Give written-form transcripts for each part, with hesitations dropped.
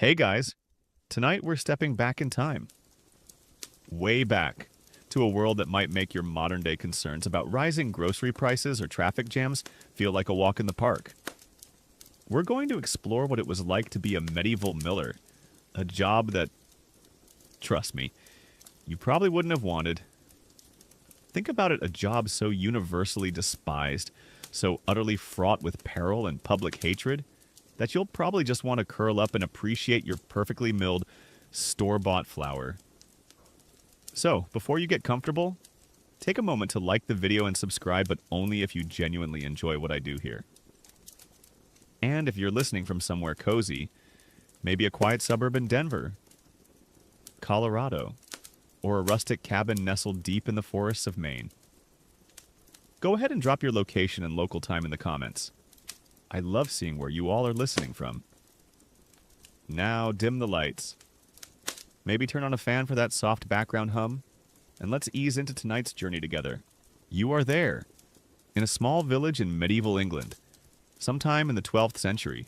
Hey guys, tonight we're stepping back in time. Way back to a world that might make your modern day concerns about rising grocery prices or traffic jams feel like a walk in the park. We're going to explore what it was like to be a medieval miller, a job that, trust me, you probably wouldn't have wanted. Think about it, a job so universally despised, so utterly fraught with peril and public hatred, that you'll probably just want to curl up and appreciate your perfectly milled, store-bought flour. So, before you get comfortable, take a moment to like the video and subscribe, but only if you genuinely enjoy what I do here. And if you're listening from somewhere cozy, maybe a quiet suburb in Denver, Colorado, or a rustic cabin nestled deep in the forests of Maine, go ahead and drop your location and local time in the comments. I love seeing where you all are listening from. Now dim the lights. Maybe turn on a fan for that soft background hum, and let's ease into tonight's journey together. You are there, in a small village in medieval England, sometime in the 12th century.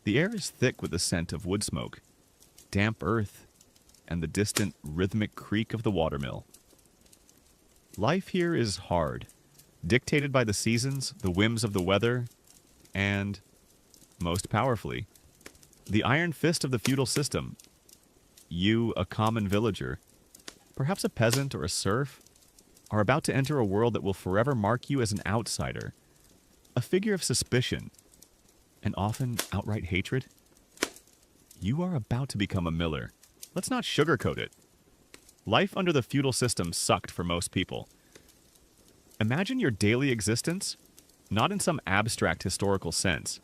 The air is thick with the scent of wood smoke, damp earth, and the distant rhythmic creak of the watermill. Life here is hard, dictated by the seasons, the whims of the weather, and, most powerfully, the iron fist of the feudal system. You, a common villager, perhaps a peasant or a serf, are about to enter a world that will forever mark you as an outsider, a figure of suspicion, and often outright hatred. You are about to become a miller. Let's not sugarcoat it. Life under the feudal system sucked for most people. Imagine your daily existence, not in some abstract historical sense,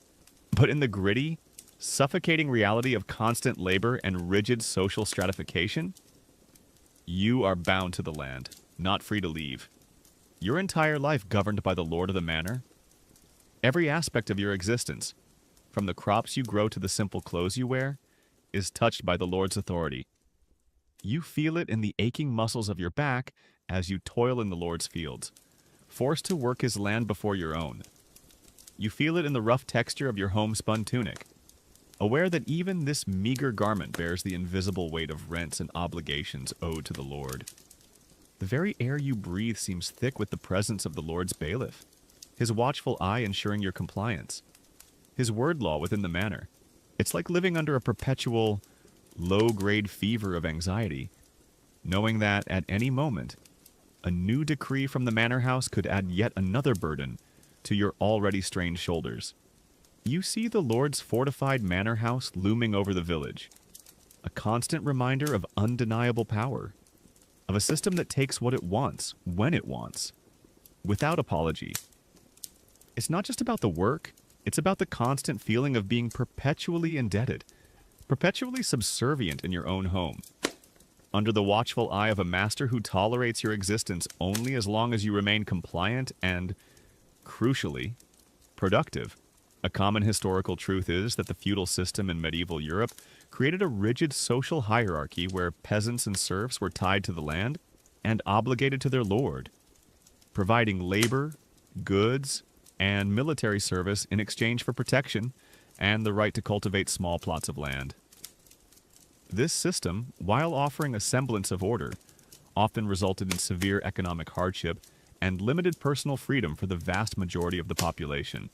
but in the gritty, suffocating reality of constant labor and rigid social stratification. You are bound to the land, not free to leave. Your entire life governed by the lord of the manor. Every aspect of your existence, from the crops you grow to the simple clothes you wear, is touched by the lord's authority. You feel it in the aching muscles of your back as you toil in the lord's fields, forced to work his land before your own. You feel it in the rough texture of your homespun tunic, aware that even this meager garment bears the invisible weight of rents and obligations owed to the Lord. The very air you breathe seems thick with the presence of the Lord's bailiff, his watchful eye ensuring your compliance, his word law within the manor. It's like living under a perpetual, low-grade fever of anxiety, knowing that at any moment, a new decree from the manor house could add yet another burden to your already strained shoulders. You see the Lord's fortified manor house looming over the village, a constant reminder of undeniable power, of a system that takes what it wants, when it wants, without apology. It's not just about the work, it's about the constant feeling of being perpetually indebted, perpetually subservient in your own home, under the watchful eye of a master who tolerates your existence only as long as you remain compliant and, crucially, productive. A common historical truth is that the feudal system in medieval Europe created a rigid social hierarchy where peasants and serfs were tied to the land and obligated to their lord, providing labor, goods, and military service in exchange for protection and the right to cultivate small plots of land. This system, while offering a semblance of order, often resulted in severe economic hardship and limited personal freedom for the vast majority of the population.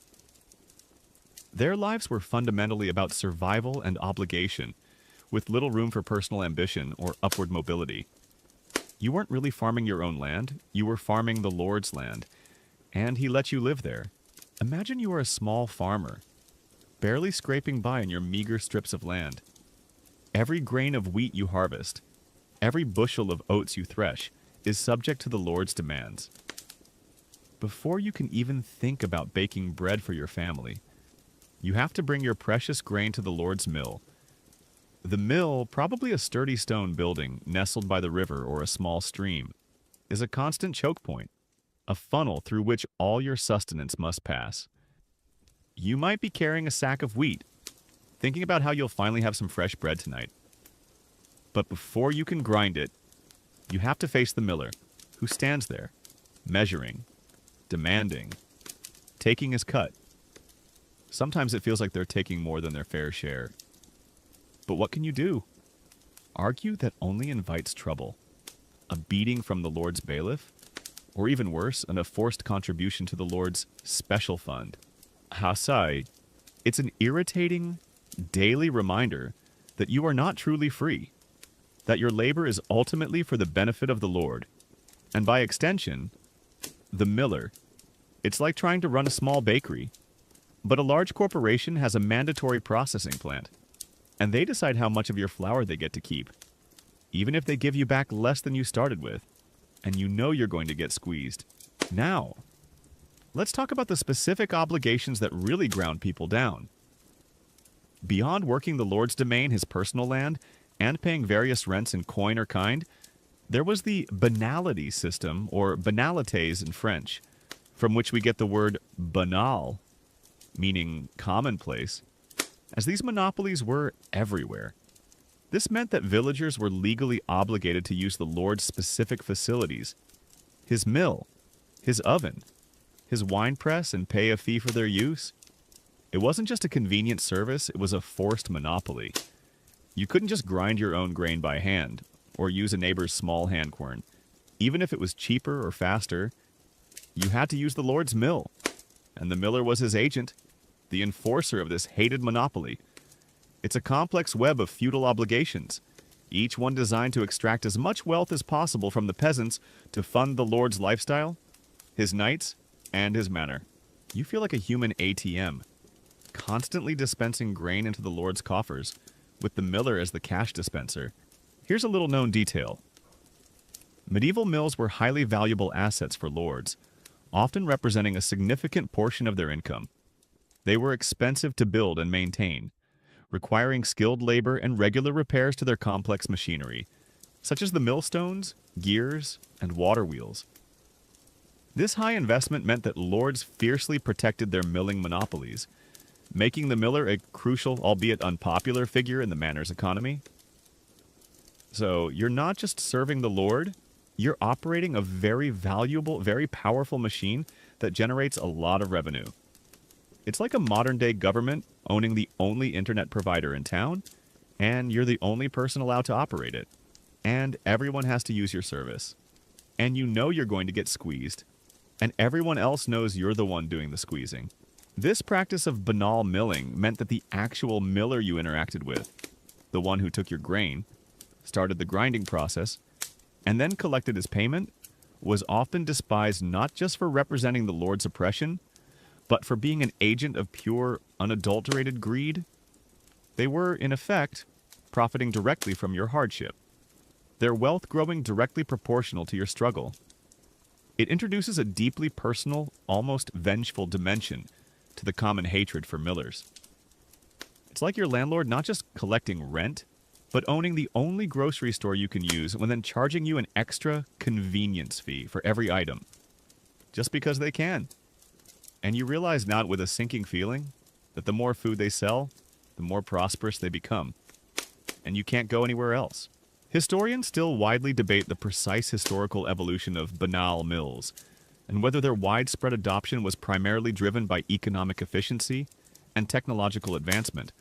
Their lives were fundamentally about survival and obligation, with little room for personal ambition or upward mobility. You weren't really farming your own land, you were farming the Lord's land, and he let you live there. Imagine you are a small farmer, barely scraping by in your meager strips of land. Every grain of wheat you harvest, every bushel of oats you thresh, is subject to the Lord's demands. Before you can even think about baking bread for your family, you have to bring your precious grain to the Lord's mill. The mill, probably a sturdy stone building nestled by the river or a small stream, is a constant choke point, a funnel through which all your sustenance must pass. You might be carrying a sack of wheat, thinking about how you'll finally have some fresh bread tonight. But before you can grind it, you have to face the miller, who stands there, measuring, demanding, taking his cut. Sometimes it feels like they're taking more than their fair share. But what can you do? Argue that only invites trouble. A beating from the Lord's bailiff? Or even worse, a forced contribution to the Lord's special fund. Hasai, it's an irritating, daily reminder that you are not truly free, that your labor is ultimately for the benefit of the Lord, and by extension, the miller. It's like trying to run a small bakery, but a large corporation has a mandatory processing plant, and they decide how much of your flour they get to keep, even if they give you back less than you started with, and you know you're going to get squeezed. Now, let's talk about the specific obligations that really ground people down. Beyond working the Lord's domain, his personal land, and paying various rents in coin or kind, there was the banality system, or banalités in French, from which we get the word banal, meaning commonplace, as these monopolies were everywhere. This meant that villagers were legally obligated to use the Lord's specific facilities, his mill, his oven, his wine press, and pay a fee for their use. It wasn't just a convenient service, it was a forced monopoly. You couldn't just grind your own grain by hand, or use a neighbor's small hand quern. Even if it was cheaper or faster, you had to use the Lord's mill, and the miller was his agent, the enforcer of this hated monopoly. It's a complex web of feudal obligations, each one designed to extract as much wealth as possible from the peasants to fund the Lord's lifestyle, his knights, and his manor. You feel like a human ATM, constantly dispensing grain into the Lord's coffers, with the miller as the cash dispenser. Here's a little known detail. Medieval mills were highly valuable assets for lords, often representing a significant portion of their income. They were expensive to build and maintain, requiring skilled labor and regular repairs to their complex machinery, such as the millstones, gears, and water wheels. This high investment meant that lords fiercely protected their milling monopolies, making the miller a crucial, albeit unpopular, figure in the manor's economy. So you're not just serving the Lord, you're operating a very valuable, very powerful machine that generates a lot of revenue. It's like a modern-day government owning the only internet provider in town, and you're the only person allowed to operate it. And everyone has to use your service. And you know you're going to get squeezed. And everyone else knows you're the one doing the squeezing. This practice of banal milling meant that the actual miller you interacted with, the one who took your grain, started the grinding process, and then collected his payment, was often despised not just for representing the Lord's oppression, but for being an agent of pure, unadulterated greed. They were, in effect, profiting directly from your hardship, their wealth growing directly proportional to your struggle. It introduces a deeply personal, almost vengeful dimension to the common hatred for millers. It's like your landlord not just collecting rent, but owning the only grocery store you can use and then charging you an extra convenience fee for every item, just because they can. And you realize now with a sinking feeling that the more food they sell, the more prosperous they become. And you can't go anywhere else. Historians still widely debate the precise historical evolution of banal mills, and whether their widespread adoption was primarily driven by economic efficiency and technological advancement,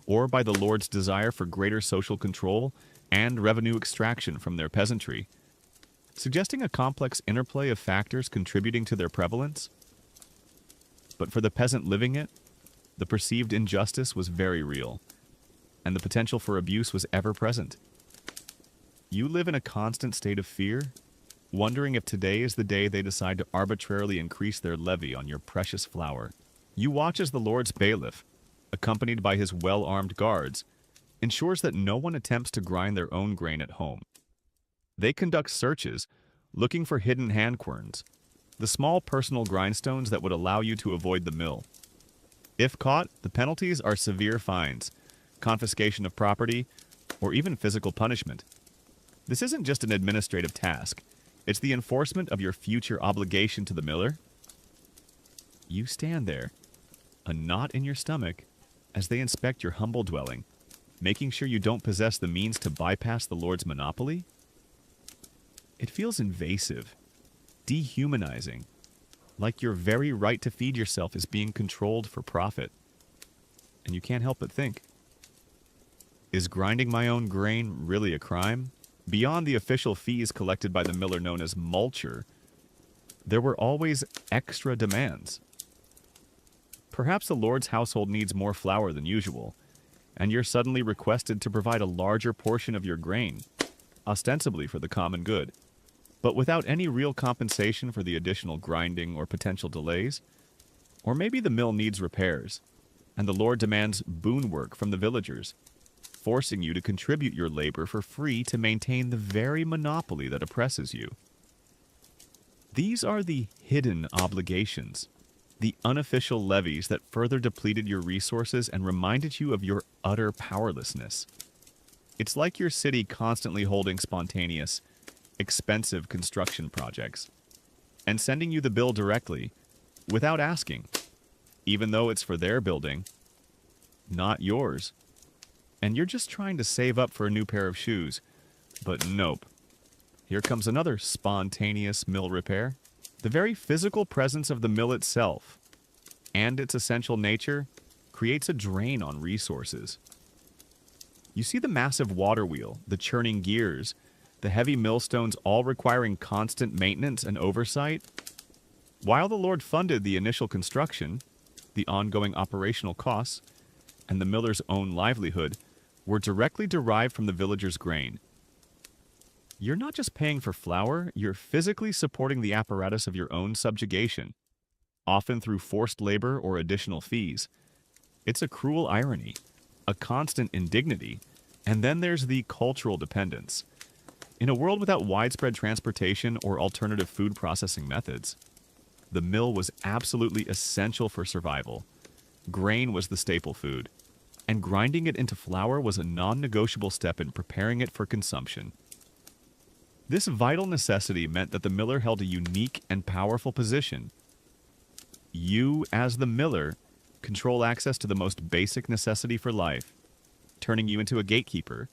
or by the Lord's desire for greater social control and revenue extraction from their peasantry, suggesting a complex interplay of factors contributing to their prevalence. But for the peasant living it, the perceived injustice was very real, and the potential for abuse was ever present. You live in a constant state of fear, wondering if today is the day they decide to arbitrarily increase their levy on your precious flour. You watch as the Lord's bailiff, accompanied by his well-armed guards, ensures that no one attempts to grind their own grain at home. They conduct searches, looking for hidden hand querns, the small personal grindstones that would allow you to avoid the mill. If caught, the penalties are severe fines, confiscation of property, or even physical punishment. This isn't just an administrative task. It's the enforcement of your future obligation to the miller. You stand there, a knot in your stomach, as they inspect your humble dwelling, making sure you don't possess the means to bypass the Lord's monopoly. It feels invasive, dehumanizing, like your very right to feed yourself is being controlled for profit. And you can't help but think, Is grinding my own grain really a crime? Beyond the official fees collected by the miller known as mulcher, there were always extra demands. Perhaps the Lord's household needs more flour than usual, and you're suddenly requested to provide a larger portion of your grain, ostensibly for the common good, but without any real compensation for the additional grinding or potential delays. Or maybe the mill needs repairs, and the Lord demands boon work from the villagers, forcing you to contribute your labor for free to maintain the very monopoly that oppresses you. These are the hidden obligations, the unofficial levies that further depleted your resources and reminded you of your utter powerlessness. It's like your city constantly holding spontaneous, expensive construction projects and sending you the bill directly without asking, even though it's for their building, not yours. And you're just trying to save up for a new pair of shoes. But nope. Here comes another spontaneous mill repair. The very physical presence of the mill itself and its essential nature creates a drain on resources. You see the massive water wheel, the churning gears, the heavy millstones all requiring constant maintenance and oversight. While the Lord funded the initial construction, the ongoing operational costs, and the miller's own livelihood were directly derived from the villagers' grain. You're not just paying for flour, you're physically supporting the apparatus of your own subjugation, often through forced labor or additional fees. It's a cruel irony, a constant indignity, and then there's the cultural dependence. In a world without widespread transportation or alternative food processing methods, the mill was absolutely essential for survival. Grain was the staple food, and grinding it into flour was a non-negotiable step in preparing it for consumption. This vital necessity meant that the miller held a unique and powerful position. You, as the miller, control access to the most basic necessity for life, turning you into a gatekeeper,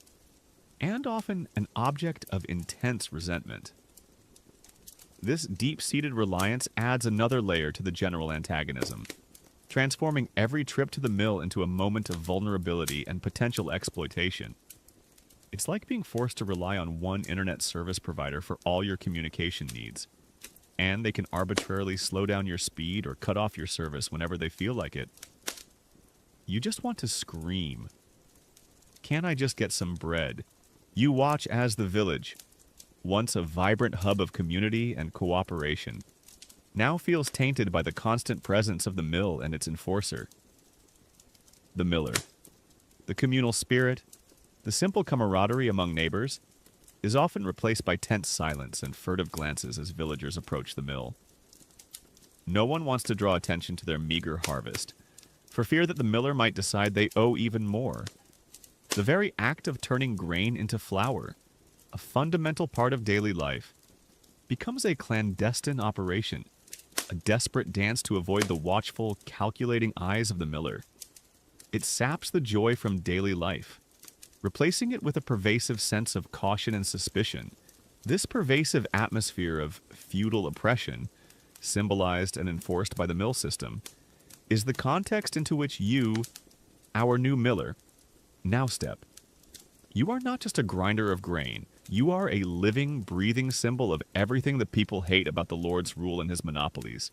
and often an object of intense resentment. This deep-seated reliance adds another layer to the general antagonism, transforming every trip to the mill into a moment of vulnerability and potential exploitation. It's like being forced to rely on one internet service provider for all your communication needs, and they can arbitrarily slow down your speed or cut off your service whenever they feel like it. You just want to scream. Can't I just get some bread? You watch as the village, once a vibrant hub of community and cooperation, now feels tainted by the constant presence of the mill and its enforcer. The miller. The communal spirit, the simple camaraderie among neighbors, is often replaced by tense silence and furtive glances as villagers approach the mill. No one wants to draw attention to their meager harvest, for fear that the miller might decide they owe even more. The very act of turning grain into flour, a fundamental part of daily life, becomes a clandestine operation, a desperate dance to avoid the watchful, calculating eyes of the miller. It saps the joy from daily life, replacing it with a pervasive sense of caution and suspicion. This pervasive atmosphere of feudal oppression, symbolized and enforced by the mill system, is the context into which you, our new miller, now step. You are not just a grinder of grain. You are a living, breathing symbol of everything the people hate about the Lord's rule and his monopolies.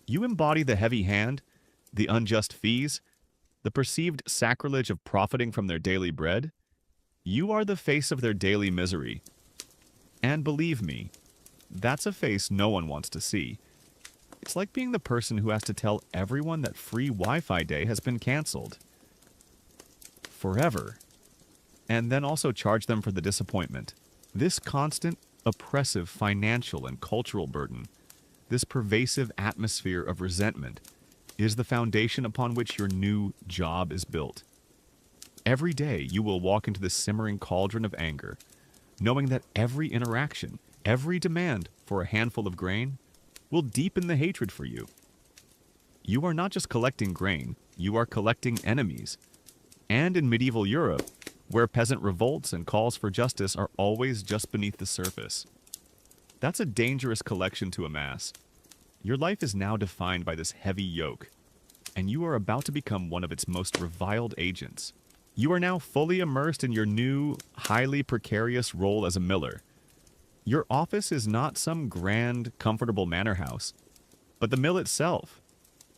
You embody the heavy hand, the unjust fees, the perceived sacrilege of profiting from their daily bread. You are the face of their daily misery. And believe me, that's a face no one wants to see. It's like being the person who has to tell everyone that free Wi-Fi day has been canceled. Forever. And then also charge them for the disappointment. This constant, oppressive financial and cultural burden, this pervasive atmosphere of resentment, is the foundation upon which your new job is built. Every day you will walk into this simmering cauldron of anger, knowing that every interaction, every demand for a handful of grain will deepen the hatred for you. You are not just collecting grain, you are collecting enemies. And in medieval Europe, where peasant revolts and calls for justice are always just beneath the surface. That's a dangerous collection to amass. Your life is now defined by this heavy yoke, and you are about to become one of its most reviled agents. You are now fully immersed in your new, highly precarious role as a miller. Your office is not some grand, comfortable manor house, but the mill itself,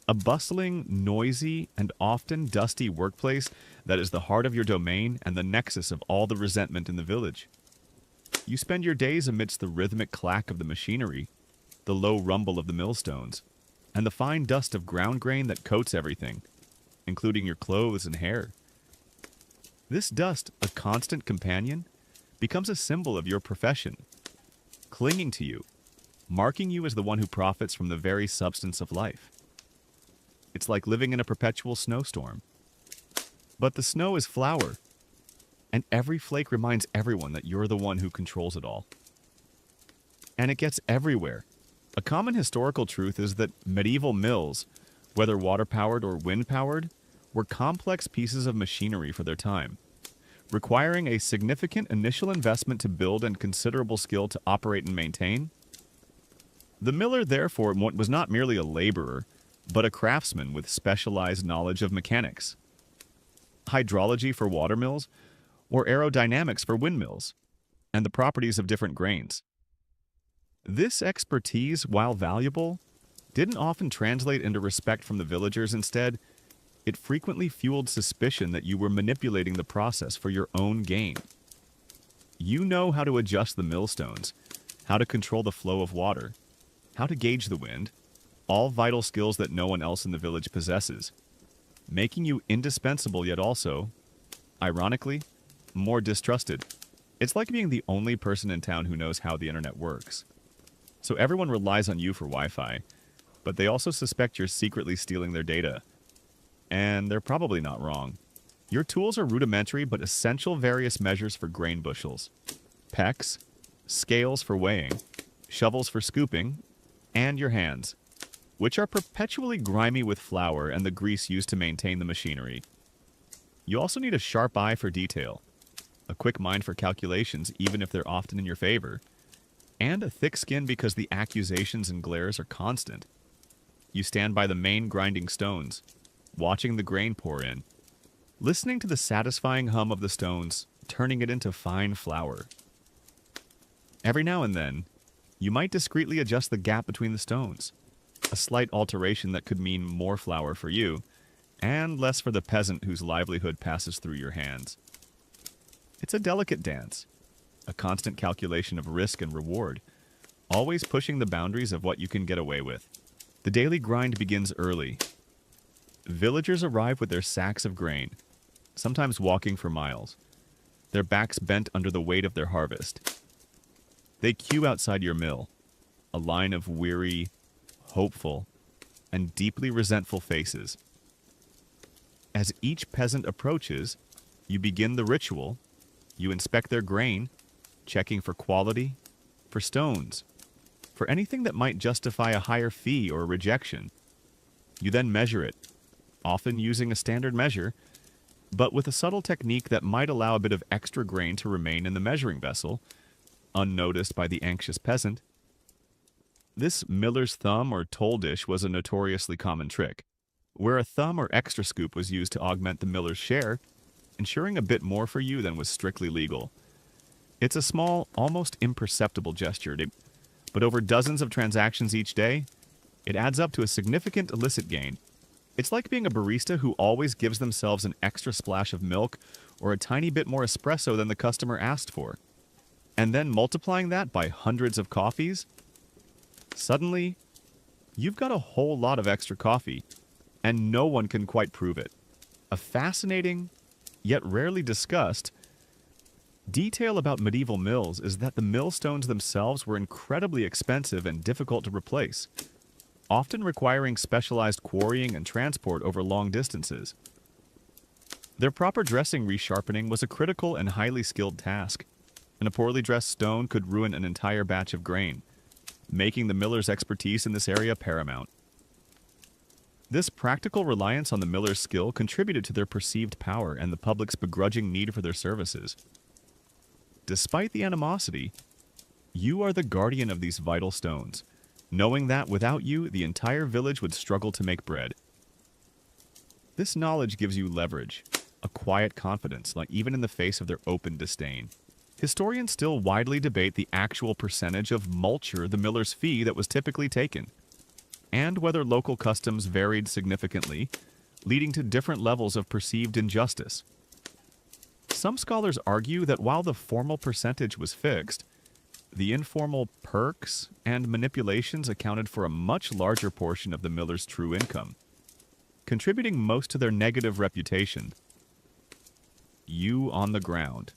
a bustling, noisy, and often dusty workplace that is the heart of your domain and the nexus of all the resentment in the village. You spend your days amidst the rhythmic clack of the machinery, the low rumble of the millstones, and the fine dust of ground grain that coats everything, including your clothes and hair. This dust, a constant companion, becomes a symbol of your profession, clinging to you, marking you as the one who profits from the very substance of life. It's like living in a perpetual snowstorm. But the snow is flour, and every flake reminds everyone that you're the one who controls it all. And it gets everywhere. A common historical truth is that medieval mills, whether water-powered or wind-powered, were complex pieces of machinery for their time, requiring a significant initial investment to build and considerable skill to operate and maintain. The miller, therefore, was not merely a laborer, but a craftsman with specialized knowledge of mechanics, hydrology for water mills, or aerodynamics for windmills, and the properties of different grains. This expertise, while valuable, didn't often translate into respect from the villagers. Instead, it frequently fueled suspicion that you were manipulating the process for your own gain. You know how to adjust the millstones, how to control the flow of water, how to gauge the wind, all vital skills that no one else in the village possesses, making you indispensable yet also, ironically, more distrusted. It's like being the only person in town who knows how the internet works. So everyone relies on you for Wi-Fi, but they also suspect you're secretly stealing their data. And they're probably not wrong. Your tools are rudimentary but essential various measures for grain bushels, pecks, scales for weighing, shovels for scooping, and your hands, which are perpetually grimy with flour and the grease used to maintain the machinery. You also need a sharp eye for detail, a quick mind for calculations even if they're often in your favor, and a thick skin because the accusations and glares are constant. You stand by the main grinding stones, watching the grain pour in, listening to the satisfying hum of the stones, turning it into fine flour. Every now and then, you might discreetly adjust the gap between the stones, a slight alteration that could mean more flour for you, and less for the peasant whose livelihood passes through your hands. It's a delicate dance, a constant calculation of risk and reward, always pushing the boundaries of what you can get away with. The daily grind begins early. Villagers arrive with their sacks of grain, sometimes walking for miles, their backs bent under the weight of their harvest. They queue outside your mill, a line of weary, hopeful, and deeply resentful faces. As each peasant approaches, you begin the ritual. You inspect their grain, checking for quality, for stones, for anything that might justify a higher fee or rejection. You then measure it, often using a standard measure, but with a subtle technique that might allow a bit of extra grain to remain in the measuring vessel, unnoticed by the anxious peasant. This miller's thumb or toll dish was a notoriously common trick, where a thumb or extra scoop was used to augment the miller's share, ensuring a bit more for you than was strictly legal. It's a small, almost imperceptible gesture, but over dozens of transactions each day, it adds up to a significant illicit gain. It's like being a barista who always gives themselves an extra splash of milk or a tiny bit more espresso than the customer asked for, and then multiplying that by hundreds of coffees. Suddenly, you've got a whole lot of extra coffee, and no one can quite prove it. A fascinating, yet rarely discussed, detail about medieval mills is that the millstones themselves were incredibly expensive and difficult to replace, often requiring specialized quarrying and transport over long distances. Their proper dressing resharpening was a critical and highly skilled task, and a poorly dressed stone could ruin an entire batch of grain, making the miller's expertise in this area paramount. This practical reliance on the miller's skill contributed to their perceived power and the public's begrudging need for their services. Despite the animosity, you are the guardian of these vital stones, knowing that without you, the entire village would struggle to make bread. This knowledge gives you leverage, a quiet confidence, like even in the face of their open disdain. Historians still widely debate the actual percentage of multure, the miller's fee, that was typically taken, and whether local customs varied significantly, leading to different levels of perceived injustice. Some scholars argue that while the formal percentage was fixed, the informal perks and manipulations accounted for a much larger portion of the miller's true income, contributing most to their negative reputation. You, on the ground,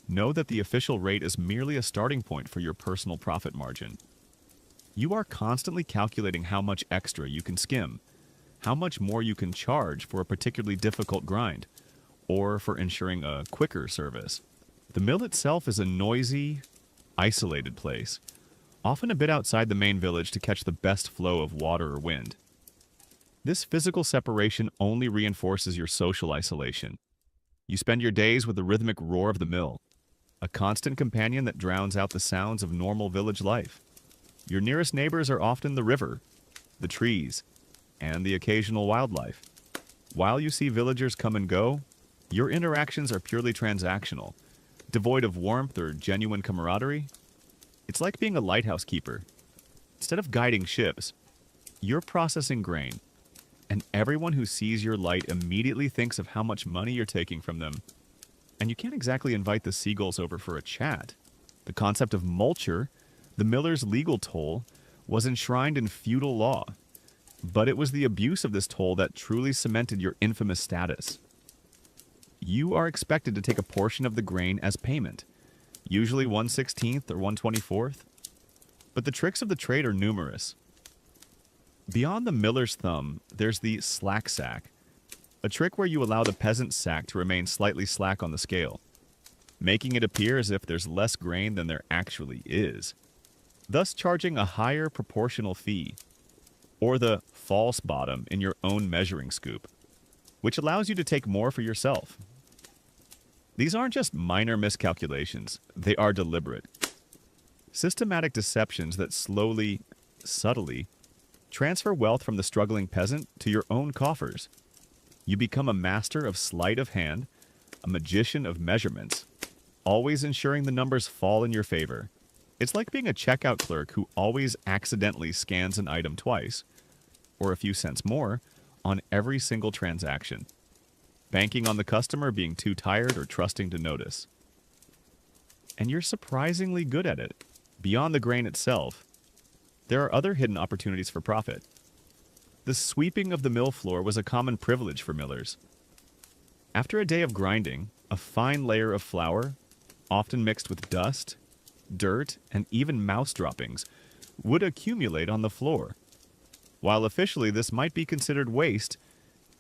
know that the official rate is merely a starting point for your personal profit margin. You are constantly calculating how much extra you can skim, how much more you can charge for a particularly difficult grind, or for ensuring a quicker service. The mill itself is a noisy, isolated place, often a bit outside the main village to catch the best flow of water or wind. This physical separation only reinforces your social isolation. You spend your days with the rhythmic roar of the mill, a constant companion that drowns out the sounds of normal village life. Your nearest neighbors are often the river, the trees, and the occasional wildlife. While you see villagers come and go, your interactions are purely transactional, devoid of warmth or genuine camaraderie. It's like being a lighthouse keeper. Instead of guiding ships, you're processing grain, and everyone who sees your light immediately thinks of how much money you're taking from them. And you can't exactly invite the seagulls over for a chat. The concept of multure, the miller's legal toll, was enshrined in feudal law, but it was the abuse of this toll that truly cemented your infamous status. You are expected to take a portion of the grain as payment, usually 1/16 or 1/24. But the tricks of the trade are numerous. Beyond the miller's thumb, there's the slack sack, a trick where you allow the peasant's sack to remain slightly slack on the scale, making it appear as if there's less grain than there actually is, thus charging a higher proportional fee, or the false bottom in your own measuring scoop, which allows you to take more for yourself. These aren't just minor miscalculations, they are deliberate. Systematic deceptions that slowly, subtly, transfer wealth from the struggling peasant to your own coffers. You become a master of sleight of hand, a magician of measurements, always ensuring the numbers fall in your favor. It's like being a checkout clerk who always accidentally scans an item twice, or a few cents more, on every single transaction, banking on the customer being too tired or trusting to notice. And you're surprisingly good at it. Beyond the grain itself, there are other hidden opportunities for profit. The sweeping of the mill floor was a common privilege for millers. After a day of grinding, a fine layer of flour, often mixed with dust, dirt, and even mouse droppings, would accumulate on the floor. While officially this might be considered waste,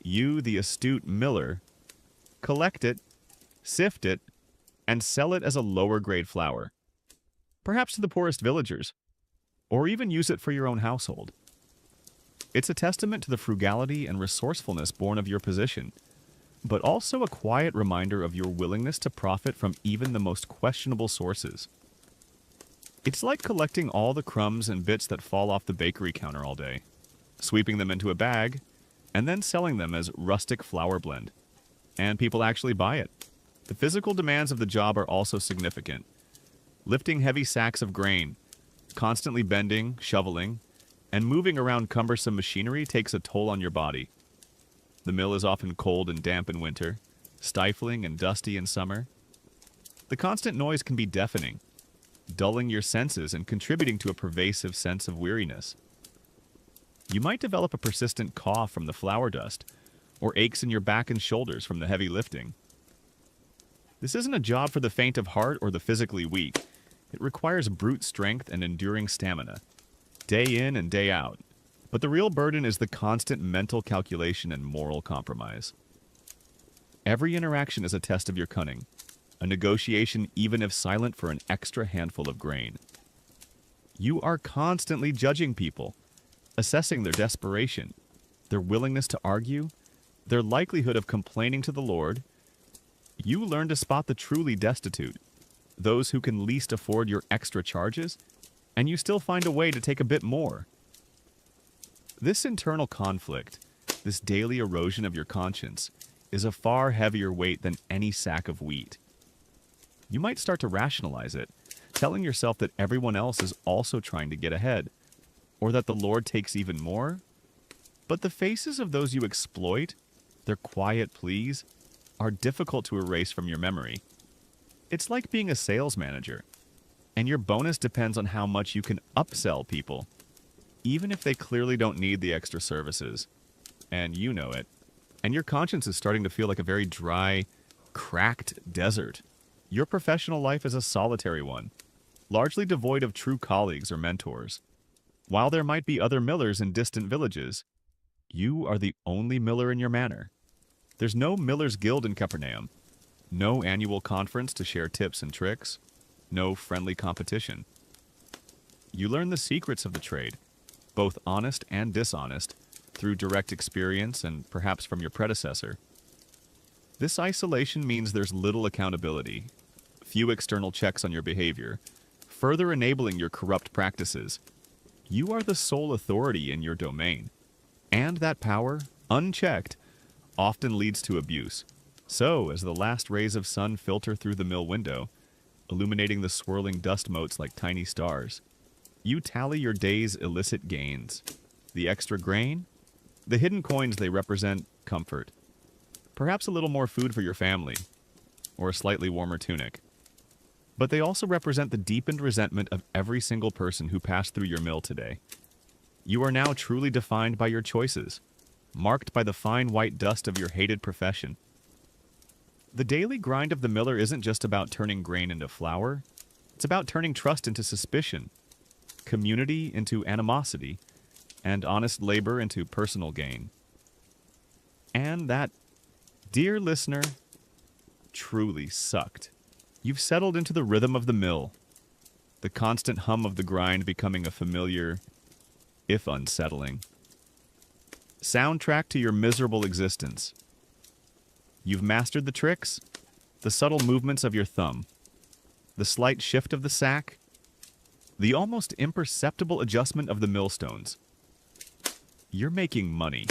you, the astute miller, collect it, sift it, and sell it as a lower-grade flour, perhaps to the poorest villagers, or even use it for your own household. It's a testament to the frugality and resourcefulness born of your position, but also a quiet reminder of your willingness to profit from even the most questionable sources. It's like collecting all the crumbs and bits that fall off the bakery counter all day, sweeping them into a bag, and then selling them as rustic flour blend. And people actually buy it. The physical demands of the job are also significant. Lifting heavy sacks of grain, constantly bending, shoveling, and moving around cumbersome machinery takes a toll on your body. The mill is often cold and damp in winter, stifling and dusty in summer. The constant noise can be deafening, dulling your senses and contributing to a pervasive sense of weariness. You might develop a persistent cough from the flour dust, or aches in your back and shoulders from the heavy lifting. This isn't a job for the faint of heart or the physically weak. It requires brute strength and enduring stamina, day in and day out. But the real burden is the constant mental calculation and moral compromise. Every interaction is a test of your cunning, a negotiation even if silent for an extra handful of grain. You are constantly judging people, assessing their desperation, their willingness to argue, their likelihood of complaining to the Lord. You learn to spot the truly destitute, those who can least afford your extra charges, and you still find a way to take a bit more. This internal conflict, this daily erosion of your conscience, is a far heavier weight than any sack of wheat. You might start to rationalize it, telling yourself that everyone else is also trying to get ahead, or that the Lord takes even more. But the faces of those you exploit, their quiet pleas, are difficult to erase from your memory. It's like being a sales manager, and your bonus depends on how much you can upsell people, even if they clearly don't need the extra services. And you know it. And your conscience is starting to feel like a very dry, cracked desert. Your professional life is a solitary one, largely devoid of true colleagues or mentors. While there might be other millers in distant villages, you are the only miller in your manor. There's no Millers Guild in Capernaum, no annual conference to share tips and tricks, no friendly competition. You learn the secrets of the trade, both honest and dishonest, through direct experience and perhaps from your predecessor. This isolation means there's little accountability, few external checks on your behavior, further enabling your corrupt practices. You are the sole authority in your domain, and that power, unchecked, often leads to abuse. So, as the last rays of sun filter through the mill window, illuminating the swirling dust motes like tiny stars, you tally your day's illicit gains. The extra grain, the hidden coins they represent comfort. Perhaps a little more food for your family, or a slightly warmer tunic. But they also represent the deepened resentment of every single person who passed through your mill today. You are now truly defined by your choices, marked by the fine white dust of your hated profession. The daily grind of the miller isn't just about turning grain into flour. It's about turning trust into suspicion, community into animosity, and honest labor into personal gain. And that, dear listener, truly sucked. You've settled into the rhythm of the mill, the constant hum of the grind becoming a familiar, if unsettling, soundtrack to your miserable existence. You've mastered the tricks, the subtle movements of your thumb, the slight shift of the sack, the almost imperceptible adjustment of the millstones. You're making money,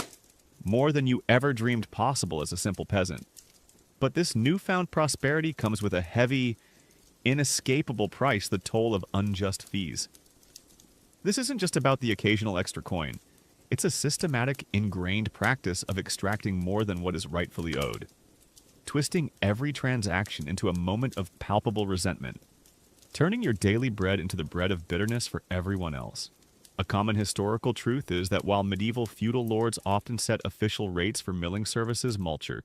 more than you ever dreamed possible as a simple peasant. But this newfound prosperity comes with a heavy, inescapable price, the toll of unjust fees. This isn't just about the occasional extra coin. It's a systematic, ingrained practice of extracting more than what is rightfully owed, twisting every transaction into a moment of palpable resentment, turning your daily bread into the bread of bitterness for everyone else. A common historical truth is that while medieval feudal lords often set official rates for milling services, multure,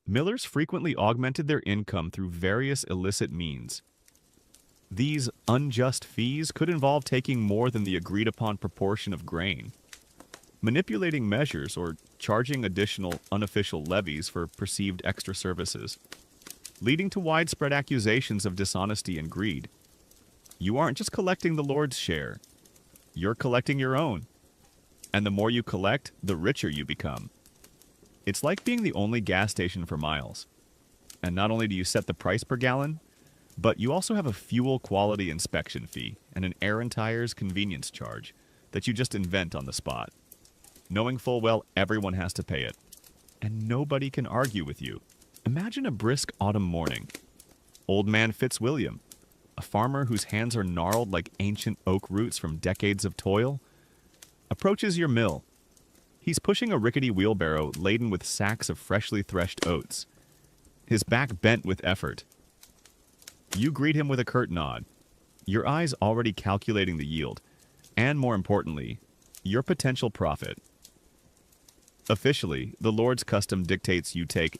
millers frequently augmented their income through various illicit means. These unjust fees could involve taking more than the agreed-upon proportion of grain, manipulating measures, or charging additional unofficial levies for perceived extra services, leading to widespread accusations of dishonesty and greed. You aren't just collecting the Lord's share, you're collecting your own. And the more you collect, the richer you become. It's like being the only gas station for miles. And not only do you set the price per gallon, but you also have a fuel quality inspection fee and an air and tires convenience charge that you just invent on the spot, knowing full well everyone has to pay it. And nobody can argue with you. Imagine a brisk autumn morning. Old man Fitzwilliam, a farmer whose hands are gnarled like ancient oak roots from decades of toil, approaches your mill. He's pushing a rickety wheelbarrow laden with sacks of freshly threshed oats, his back bent with effort. You greet him with a curt nod, your eyes already calculating the yield, and more importantly, your potential profit. Officially, the Lord's custom dictates you take,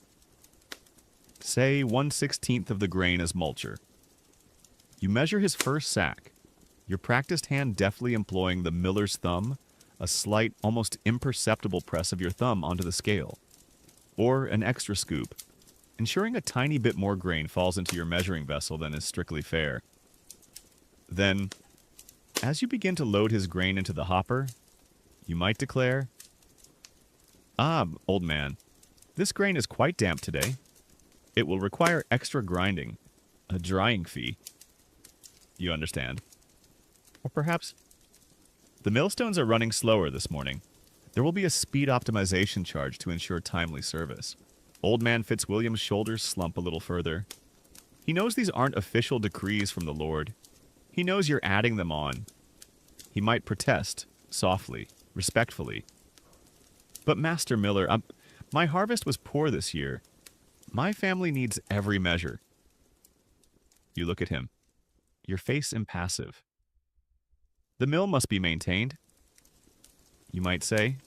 say, 1/16 of the grain as multure. You measure his first sack, your practiced hand deftly employing the miller's thumb, a slight, almost imperceptible press of your thumb onto the scale, or an extra scoop, ensuring a tiny bit more grain falls into your measuring vessel than is strictly fair. Then, as you begin to load his grain into the hopper, you might declare, "Ah, old man, this grain is quite damp today. It will require extra grinding, a drying fee." You understand. Or perhaps, "The millstones are running slower this morning. There will be a speed optimization charge to ensure timely service." Old man Fitzwilliam's shoulders slump a little further. He knows these aren't official decrees from the Lord. He knows you're adding them on. He might protest, softly, respectfully. But Master Miller, my harvest was poor this year. My family needs every measure. You look at him, your face impassive. The mill must be maintained, you might say.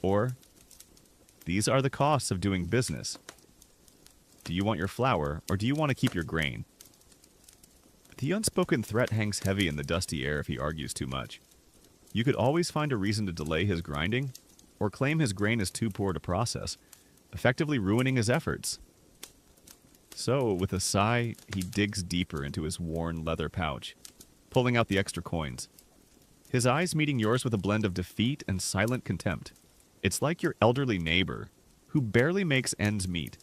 Or, these are the costs of doing business. Do you want your flour, or do you want to keep your grain? The unspoken threat hangs heavy in the dusty air if he argues too much. You could always find a reason to delay his grinding, or claim his grain is too poor to process, effectively ruining his efforts. So, with a sigh, he digs deeper into his worn leather pouch, pulling out the extra coins. His eyes meeting yours with a blend of defeat and silent contempt. It's like your elderly neighbor, who barely makes ends meet,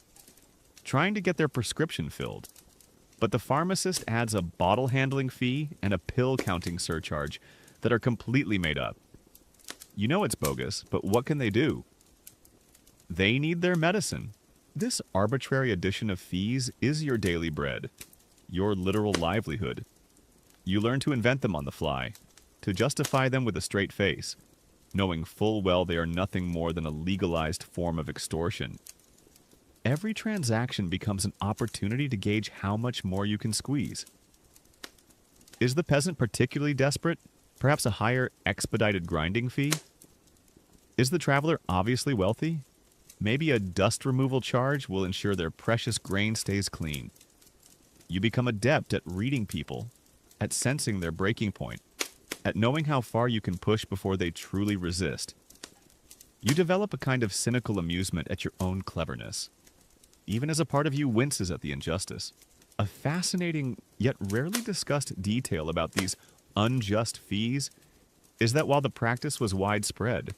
trying to get their prescription filled. But the pharmacist adds a bottle handling fee and a pill counting surcharge that are completely made up. You know it's bogus, but what can they do? They need their medicine. This arbitrary addition of fees is your daily bread, your literal livelihood. You learn to invent them on the fly, to justify them with a straight face, knowing full well they are nothing more than a legalized form of extortion. Every transaction becomes an opportunity to gauge how much more you can squeeze. Is the peasant particularly desperate? Perhaps a higher expedited grinding fee? Is the traveler obviously wealthy? Maybe a dust removal charge will ensure their precious grain stays clean. You become adept at reading people, at sensing their breaking point, at knowing how far you can push before they truly resist. You develop a kind of cynical amusement at your own cleverness, even as a part of you winces at the injustice. A fascinating, yet rarely discussed detail about these unjust fees is that while the practice was widespread,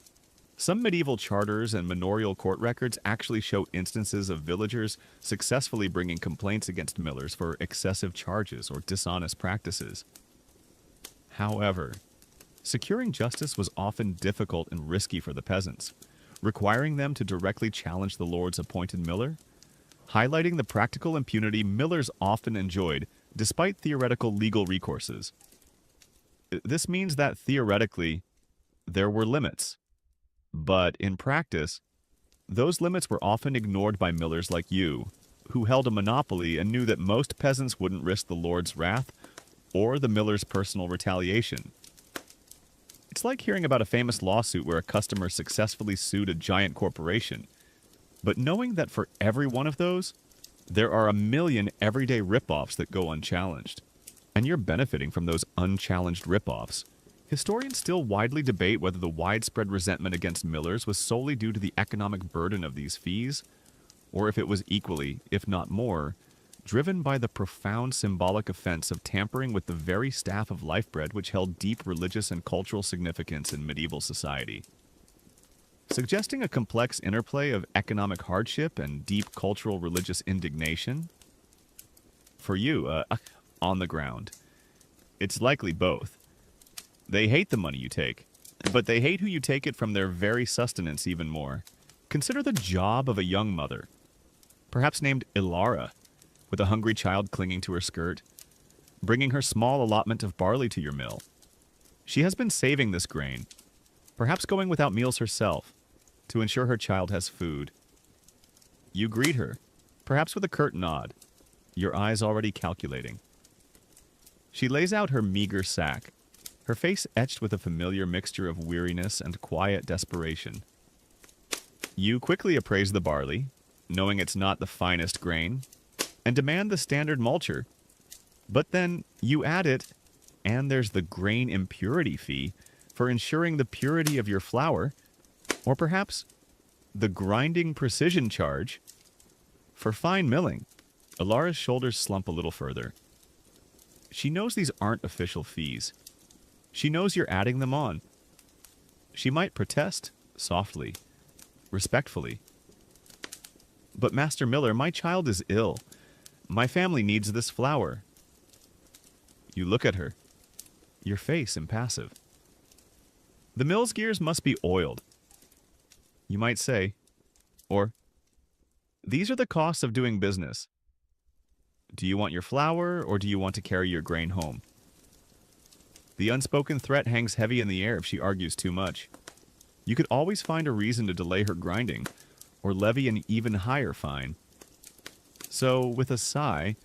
some medieval charters and manorial court records actually show instances of villagers successfully bringing complaints against millers for excessive charges or dishonest practices. However, securing justice was often difficult and risky for the peasants, requiring them to directly challenge the lord's appointed miller, highlighting the practical impunity millers often enjoyed despite theoretical legal recourses. This means that theoretically, there were limits. But in practice, those limits were often ignored by millers like you, who held a monopoly and knew that most peasants wouldn't risk the lord's wrath or the miller's personal retaliation. It's like hearing about a famous lawsuit where a customer successfully sued a giant corporation, but knowing that for every one of those, there are a million everyday rip-offs that go unchallenged, and you're benefiting from those unchallenged rip-offs. Historians still widely debate whether the widespread resentment against millers was solely due to the economic burden of these fees, or if it was equally, if not more, driven by the profound symbolic offense of tampering with the very staff of life bread which held deep religious and cultural significance in medieval society. Suggesting a complex interplay of economic hardship and deep cultural religious indignation? For you, on the ground, it's likely both. They hate the money you take, but they hate who you take it from their very sustenance even more. Consider the job of a young mother, perhaps named Ilara, with a hungry child clinging to her skirt, bringing her small allotment of barley to your mill. She has been saving this grain, perhaps going without meals herself, to ensure her child has food. You greet her, perhaps with a curt nod, your eyes already calculating. She lays out her meager sack, her face etched with a familiar mixture of weariness and quiet desperation. You quickly appraise the barley, knowing it's not the finest grain, and demand the standard multure. But then you add it, and there's the grain impurity fee for ensuring the purity of your flour, or perhaps the grinding precision charge for fine milling. Ilara's shoulders slump a little further. She knows these aren't official fees. She knows you're adding them on. She might protest, softly, respectfully. But Master Miller, my child is ill. My family needs this flour. You look at her, your face impassive. The mill's gears must be oiled, you might say, or These are the costs of doing business. Do you want your flour, or do you want to carry your grain home? The unspoken threat hangs heavy in the air if she argues too much. You could always find a reason to delay her grinding, or levy an even higher fine. So, with a sigh,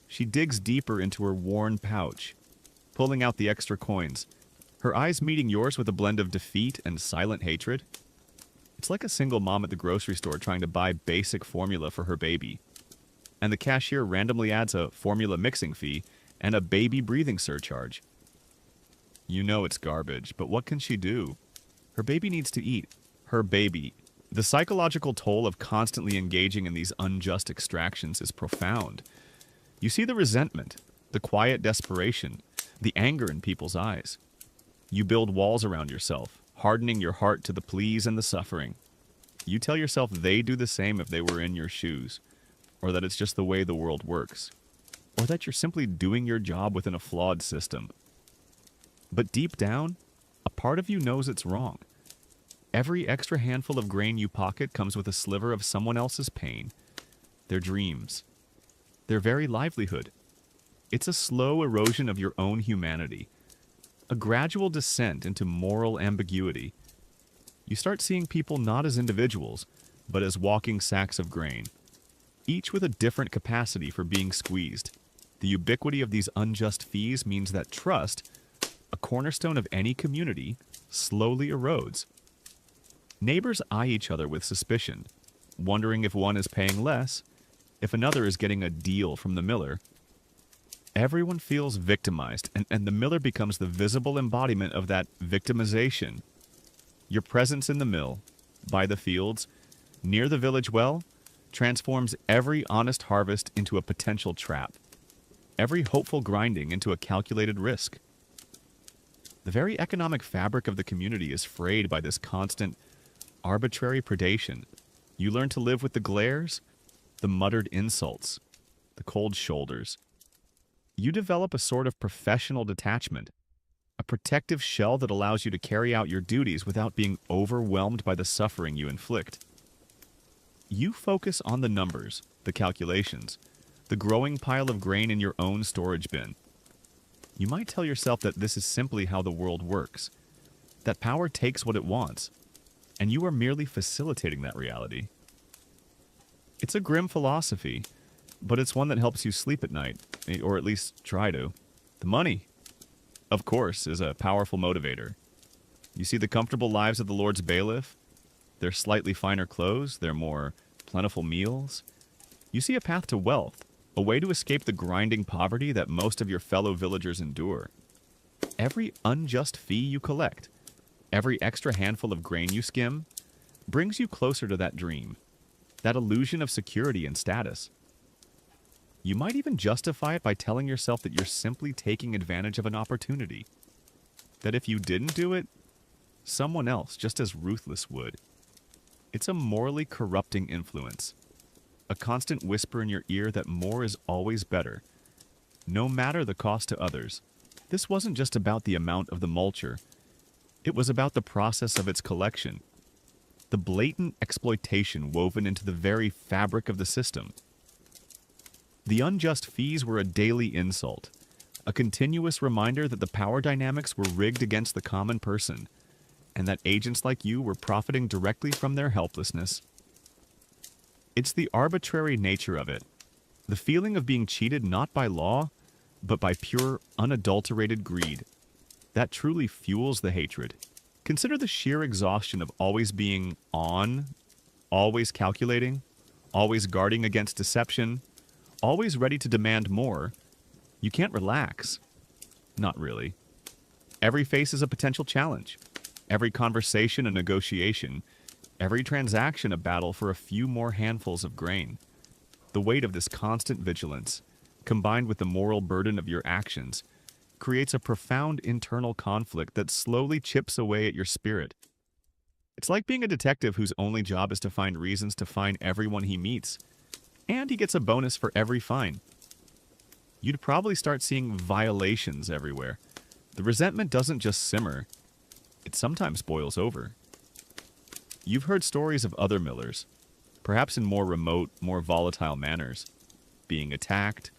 she digs deeper into her worn pouch, pulling out the extra coins, her eyes meeting yours with a blend of defeat and silent hatred. It's like a single mom at the grocery store trying to buy basic formula for her baby, and the cashier randomly adds a formula mixing fee and a baby breathing surcharge. You know it's garbage, but what can she do? Her baby needs to eat. Her baby. The psychological toll of constantly engaging in these unjust extractions is profound. You see the resentment, the quiet desperation, the anger in people's eyes. You build walls around yourself, hardening your heart to the pleas and the suffering. You tell yourself they'd do the same if they were in your shoes, or that it's just the way the world works, or that you're simply doing your job within a flawed system. But deep down, a part of you knows it's wrong. Every extra handful of grain you pocket comes with a sliver of someone else's pain, their dreams, their very livelihood. It's a slow erosion of your own humanity, a gradual descent into moral ambiguity. You start seeing people not as individuals, but as walking sacks of grain, each with a different capacity for being squeezed. The ubiquity of these unjust fees means that trust, a cornerstone of any community, slowly erodes. Neighbors eye each other with suspicion, wondering if one is paying less, if another is getting a deal from the miller. Everyone feels victimized, and the miller becomes the visible embodiment of that victimization. Your presence in the mill, by the fields, near the village well, transforms every honest harvest into a potential trap, every hopeful grinding into a calculated risk. The very economic fabric of the community is frayed by this constant, arbitrary predation. You learn to live with the glares, the muttered insults, the cold shoulders. You develop a sort of professional detachment, a protective shell that allows you to carry out your duties without being overwhelmed by the suffering you inflict. You focus on the numbers, the calculations, the growing pile of grain in your own storage bin. You might tell yourself that this is simply how the world works, that power takes what it wants, and you are merely facilitating that reality. It's a grim philosophy, but it's one that helps you sleep at night, or at least try to. The money, of course, is a powerful motivator. You see the comfortable lives of the Lord's bailiff, their slightly finer clothes, their more plentiful meals. You see a path to wealth, a way to escape the grinding poverty that most of your fellow villagers endure. Every unjust fee you collect, every extra handful of grain you skim, brings you closer to that dream, that illusion of security and status. You might even justify it by telling yourself that you're simply taking advantage of an opportunity, that if you didn't do it, someone else just as ruthless would. It's a morally corrupting influence, a constant whisper in your ear that more is always better, no matter the cost to others. This wasn't just about the amount of the mulcher. It was about the process of its collection, the blatant exploitation woven into the very fabric of the system. The unjust fees were a daily insult, a continuous reminder that the power dynamics were rigged against the common person, and that agents like you were profiting directly from their helplessness. It's the arbitrary nature of it, the feeling of being cheated not by law, but by pure, unadulterated greed, that truly fuels the hatred. Consider the sheer exhaustion of always being on, always calculating, always guarding against deception, always ready to demand more. You can't relax. Not really. Every face is a potential challenge. Every conversation a negotiation. Every transaction a battle for a few more handfuls of grain. The weight of this constant vigilance, combined with the moral burden of your actions, creates a profound internal conflict that slowly chips away at your spirit. It's like being a detective whose only job is to find reasons to fine everyone he meets, and he gets a bonus for every fine. You'd probably start seeing violations everywhere. The resentment doesn't just simmer, it sometimes boils over. You've heard stories of other millers, perhaps in more remote, more volatile manners, being attacked,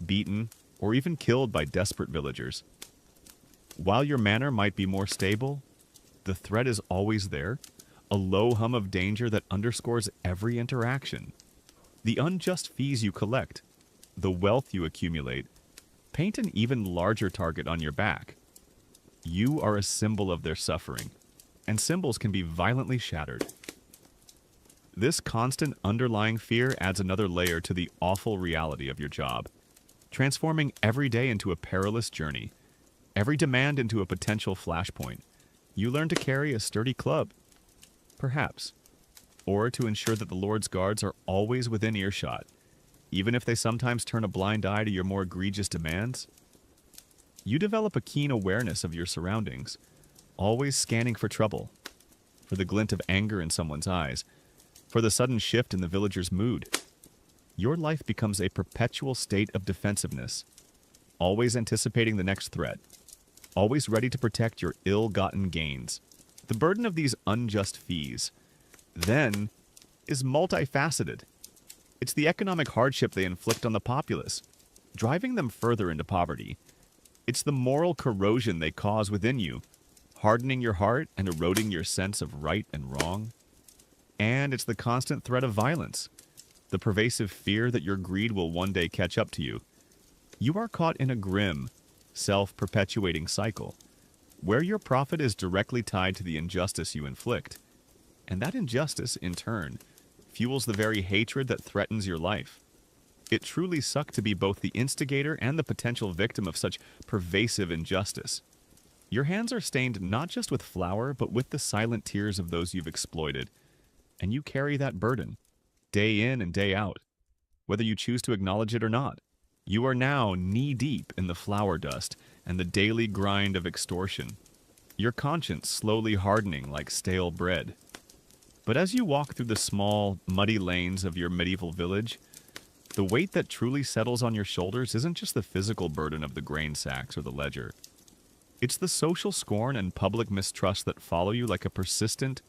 beaten, or even killed by desperate villagers. While your manor might be more stable, the threat is always there, a low hum of danger that underscores every interaction. The unjust fees you collect, the wealth you accumulate, paint an even larger target on your back. You are a symbol of their suffering, and symbols can be violently shattered. This constant underlying fear adds another layer to the awful reality of your job, transforming every day into a perilous journey, every demand into a potential flashpoint. You learn to carry a sturdy club, perhaps, or to ensure that the Lord's guards are always within earshot, even if they sometimes turn a blind eye to your more egregious demands. You develop a keen awareness of your surroundings, always scanning for trouble, for the glint of anger in someone's eyes, for the sudden shift in the villager's mood. Your life becomes a perpetual state of defensiveness, always anticipating the next threat, always ready to protect your ill-gotten gains. The burden of these unjust fees, then, is multifaceted. It's the economic hardship they inflict on the populace, driving them further into poverty. It's the moral corrosion they cause within you, hardening your heart and eroding your sense of right and wrong. And it's the constant threat of violence, the pervasive fear that your greed will one day catch up to you. You are caught in a grim, self-perpetuating cycle, where your profit is directly tied to the injustice you inflict. And that injustice, in turn, fuels the very hatred that threatens your life. It truly sucked to be both the instigator and the potential victim of such pervasive injustice. Your hands are stained not just with flour, but with the silent tears of those you've exploited. And you carry that burden, day in and day out, whether you choose to acknowledge it or not. You are now knee-deep in the flour dust and the daily grind of extortion, your conscience slowly hardening like stale bread. But as you walk through the small, muddy lanes of your medieval village, the weight that truly settles on your shoulders isn't just the physical burden of the grain sacks or the ledger. It's the social scorn and public mistrust that follow you like a persistent,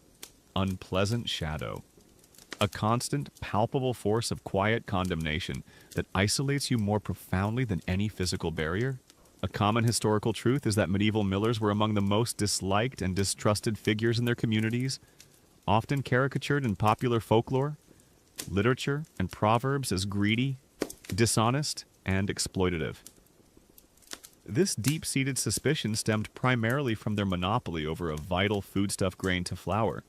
unpleasant shadow. A constant, palpable force of quiet condemnation that isolates you more profoundly than any physical barrier. A common historical truth is that medieval millers were among the most disliked and distrusted figures in their communities, often caricatured in popular folklore, literature, and proverbs as greedy, dishonest, and exploitative. This deep-seated suspicion stemmed primarily from their monopoly over a vital foodstuff grain to flour,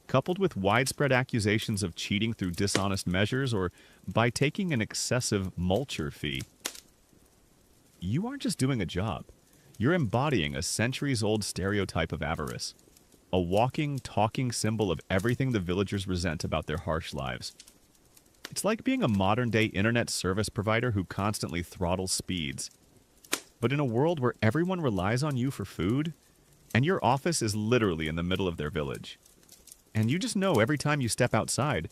coupled with widespread accusations of cheating through dishonest measures or by taking an excessive mulcher fee. You aren't just doing a job. You're embodying a centuries-old stereotype of avarice, a walking, talking symbol of everything the villagers resent about their harsh lives. It's like being a modern-day internet service provider who constantly throttles speeds. But in a world where everyone relies on you for food, and your office is literally in the middle of their village. And you just know every time you step outside,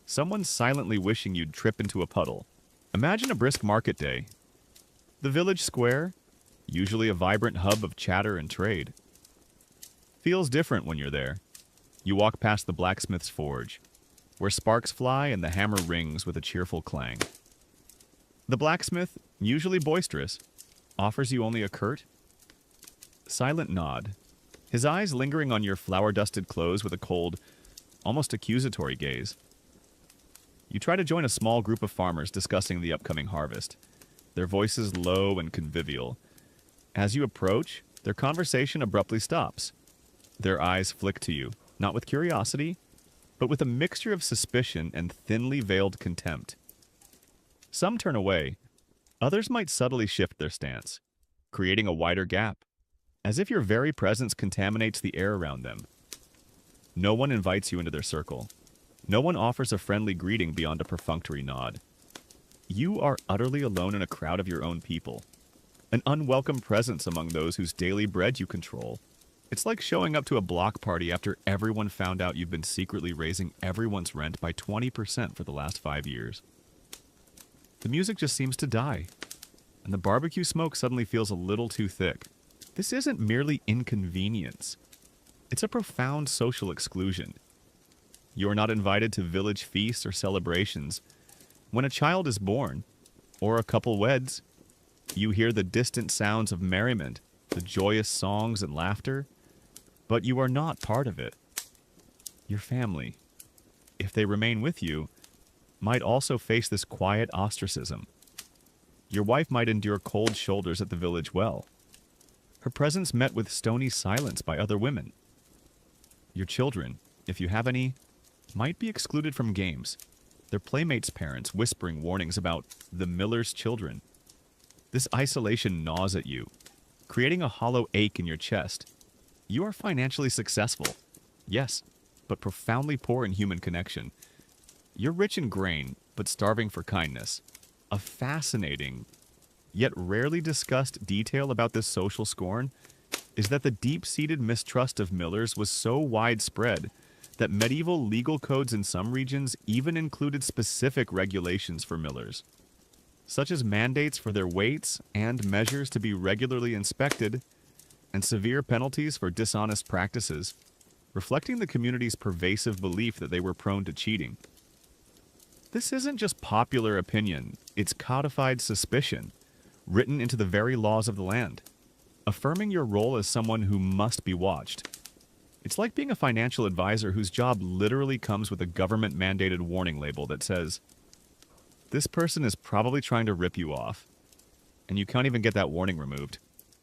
someone's silently wishing you'd trip into a puddle. Imagine a brisk market day. The village square, usually a vibrant hub of chatter and trade, feels different when you're there. You walk past the blacksmith's forge, where sparks fly and the hammer rings with a cheerful clang. The blacksmith, usually boisterous, offers you only a curt, silent nod, his eyes lingering on your flour-dusted clothes with a cold, almost accusatory gaze. You try to join a small group of farmers discussing the upcoming harvest, their voices low and convivial. As you approach, their conversation abruptly stops. Their eyes flick to you, not with curiosity, but with a mixture of suspicion and thinly veiled contempt. Some turn away. Others might subtly shift their stance, creating a wider gap, as if your very presence contaminates the air around them. No one invites you into their circle. No one offers a friendly greeting beyond a perfunctory nod. You are utterly alone in a crowd of your own people, an unwelcome presence among those whose daily bread you control. It's like showing up to a block party after everyone found out you've been secretly raising everyone's rent by 20% for the last 5 years. The music just seems to die, and the barbecue smoke suddenly feels a little too thick. This isn't merely inconvenience. It's a profound social exclusion. You are not invited to village feasts or celebrations. When a child is born, or a couple weds, you hear the distant sounds of merriment, the joyous songs and laughter, but you are not part of it. Your family, if they remain with you, might also face this quiet ostracism. Your wife might endure cold shoulders at the village well. Her presence met with stony silence by other women. Your children, if you have any, might be excluded from games, their playmates' parents whispering warnings about the miller's children. This isolation gnaws at you, creating a hollow ache in your chest. You are financially successful, yes, but profoundly poor in human connection. You're rich in grain, but starving for kindness. A fascinating, yet rarely discussed detail about this social scorn is that the deep-seated mistrust of millers was so widespread that medieval legal codes in some regions even included specific regulations for millers, such as mandates for their weights and measures to be regularly inspected, and severe penalties for dishonest practices, reflecting the community's pervasive belief that they were prone to cheating. This isn't just popular opinion, it's codified suspicion, written into the very laws of the land, affirming your role as someone who must be watched. It's like being a financial advisor whose job literally comes with a government-mandated warning label that says, "This person is probably trying to rip you off," and you can't even get that warning removed.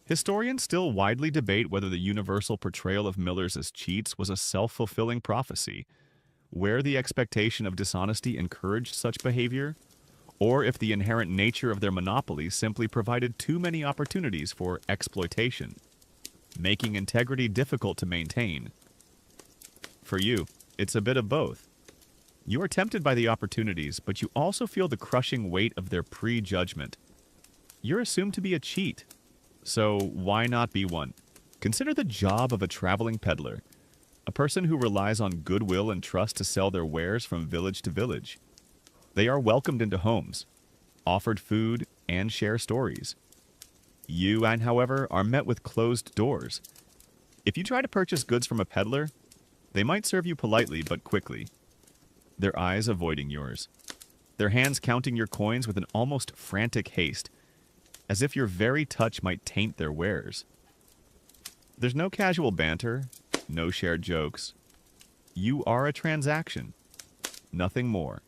Historians still widely debate whether the universal portrayal of millers as cheats was a self-fulfilling prophecy, where the expectation of dishonesty encouraged such behavior, or if the inherent nature of their monopoly simply provided too many opportunities for exploitation, making integrity difficult to maintain. For you, it's a bit of both. You are tempted by the opportunities, but you also feel the crushing weight of their prejudgment. You're assumed to be a cheat, so why not be one? Consider the job of a traveling peddler, a person who relies on goodwill and trust to sell their wares from village to village. They are welcomed into homes, offered food, and share stories. You, and however, are met with closed doors. If you try to purchase goods from a peddler, they might serve you politely but quickly, their eyes avoiding yours, their hands counting your coins with an almost frantic haste, as if your very touch might taint their wares. There's no casual banter, no shared jokes. You are a transaction, nothing more,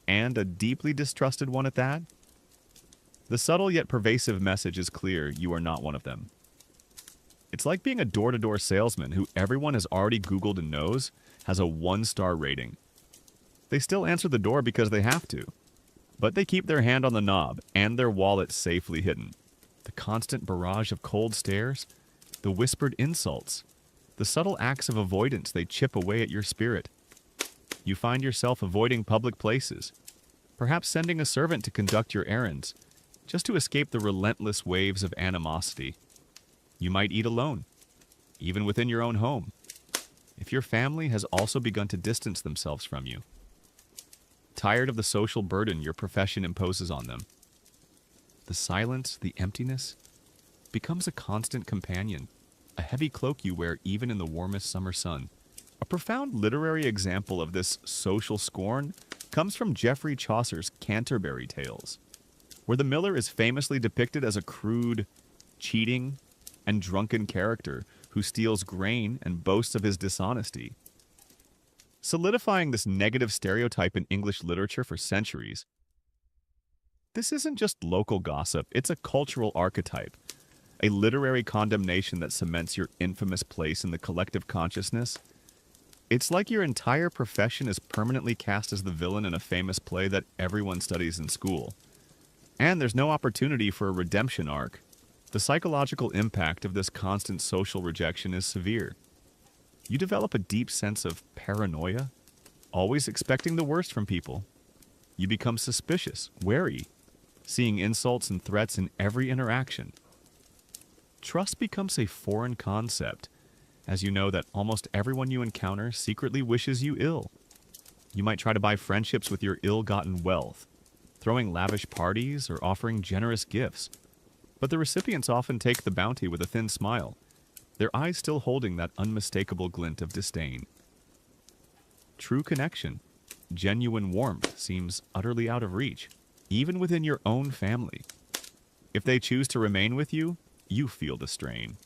and a deeply distrusted one at that. The subtle yet pervasive message is clear: you are not one of them. It's like being a door-to-door salesman who everyone has already Googled and knows has a 1-star rating. They still answer the door because they have to, but they keep their hand on the knob and their wallet safely hidden. The constant barrage of cold stares, the whispered insults, the subtle acts of avoidance they chip away at your spirit. You find yourself avoiding public places, perhaps sending a servant to conduct your errands, just to escape the relentless waves of animosity. You might eat alone, even within your own home, if your family has also begun to distance themselves from you, tired of the social burden your profession imposes on them. The silence, the emptiness, becomes a constant companion, a heavy cloak you wear even in the warmest summer sun. A profound literary example of this social scorn comes from Geoffrey Chaucer's Canterbury Tales, where the miller is famously depicted as a crude, cheating, and drunken character who steals grain and boasts of his dishonesty. Solidifying this negative stereotype in English literature for centuries, this isn't just local gossip, it's a cultural archetype, a literary condemnation that cements your infamous place in the collective consciousness. It's like your entire profession is permanently cast as the villain in a famous play that everyone studies in school. And there's no opportunity for a redemption arc. The psychological impact of this constant social rejection is severe. You develop a deep sense of paranoia, always expecting the worst from people. You become suspicious, wary, seeing insults and threats in every interaction. Trust becomes a foreign concept, as you know that almost everyone you encounter secretly wishes you ill. You might try to buy friendships with your ill-gotten wealth, throwing lavish parties or offering generous gifts. But the recipients often take the bounty with a thin smile, their eyes still holding that unmistakable glint of disdain. True connection, genuine warmth seems utterly out of reach, even within your own family. If they choose to remain with you, you feel the strain.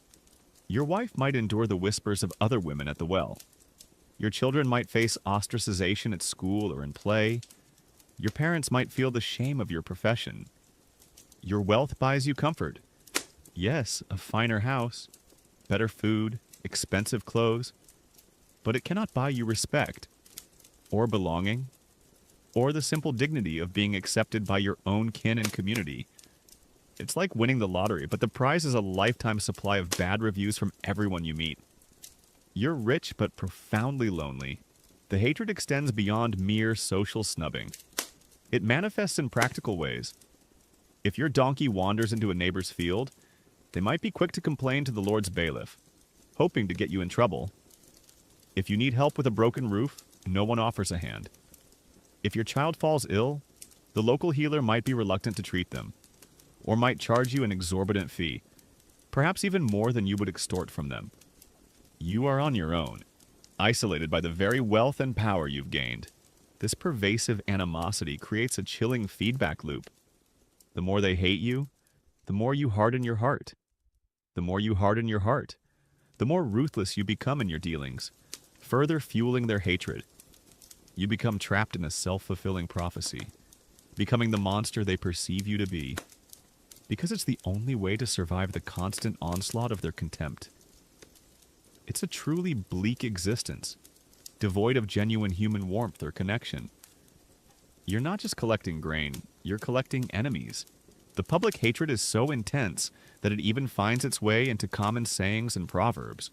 Your wife might endure the whispers of other women at the well. Your children might face ostracization at school or in play. Your parents might feel the shame of your profession. Your wealth buys you comfort. Yes, a finer house, better food, expensive clothes, but it cannot buy you respect, or belonging, or the simple dignity of being accepted by your own kin and community. It's like winning the lottery, but the prize is a lifetime supply of bad reviews from everyone you meet. You're rich but profoundly lonely. The hatred extends beyond mere social snubbing. It manifests in practical ways. If your donkey wanders into a neighbor's field, they might be quick to complain to the Lord's bailiff, hoping to get you in trouble. If you need help with a broken roof, no one offers a hand. If your child falls ill, the local healer might be reluctant to treat them, or might charge you an exorbitant fee, perhaps even more than you would extort from them. You are on your own, isolated by the very wealth and power you've gained. This pervasive animosity creates a chilling feedback loop. The more they hate you, the more you harden your heart. The more you harden your heart, the more ruthless you become in your dealings, further fueling their hatred. You become trapped in a self-fulfilling prophecy, becoming the monster they perceive you to be, because it's the only way to survive the constant onslaught of their contempt. It's a truly bleak existence, devoid of genuine human warmth or connection. You're not just collecting grain, you're collecting enemies. The public hatred is so intense that it even finds its way into common sayings and proverbs.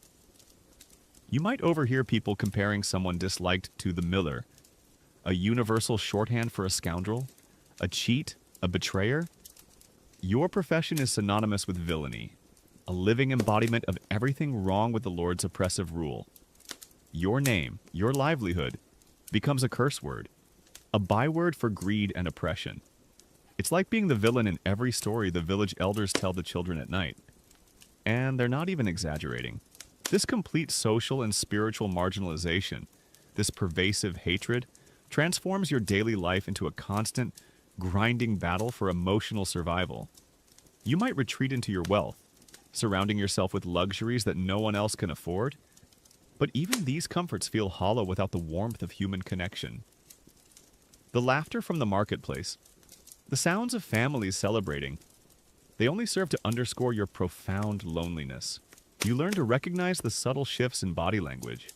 You might overhear people comparing someone disliked to the miller, a universal shorthand for a scoundrel, a cheat, a betrayer. Your profession is synonymous with villainy, a living embodiment of everything wrong with the Lord's oppressive rule. Your name, your livelihood, becomes a curse word, a byword for greed and oppression. It's like being the villain in every story the village elders tell the children at night. And they're not even exaggerating. This complete social and spiritual marginalization, this pervasive hatred, transforms your daily life into a constant, grinding battle for emotional survival. You might retreat into your wealth, surrounding yourself with luxuries that no one else can afford, but even these comforts feel hollow without the warmth of human connection. The laughter from the marketplace, the sounds of families celebrating, they only serve to underscore your profound loneliness. You learn to recognize the subtle shifts in body language,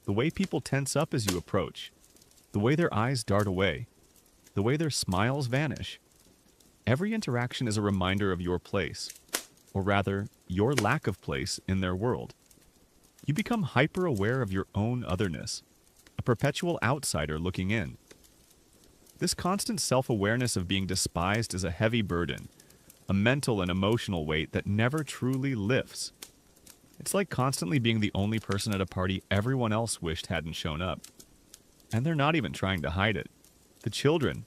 the way people tense up as you approach, the way their eyes dart away, the way their smiles vanish. Every interaction is a reminder of your place, or rather, your lack of place in their world. You become hyper-aware of your own otherness, a perpetual outsider looking in. This constant self-awareness of being despised is a heavy burden, a mental and emotional weight that never truly lifts. It's like constantly being the only person at a party everyone else wished hadn't shown up. And they're not even trying to hide it. The children,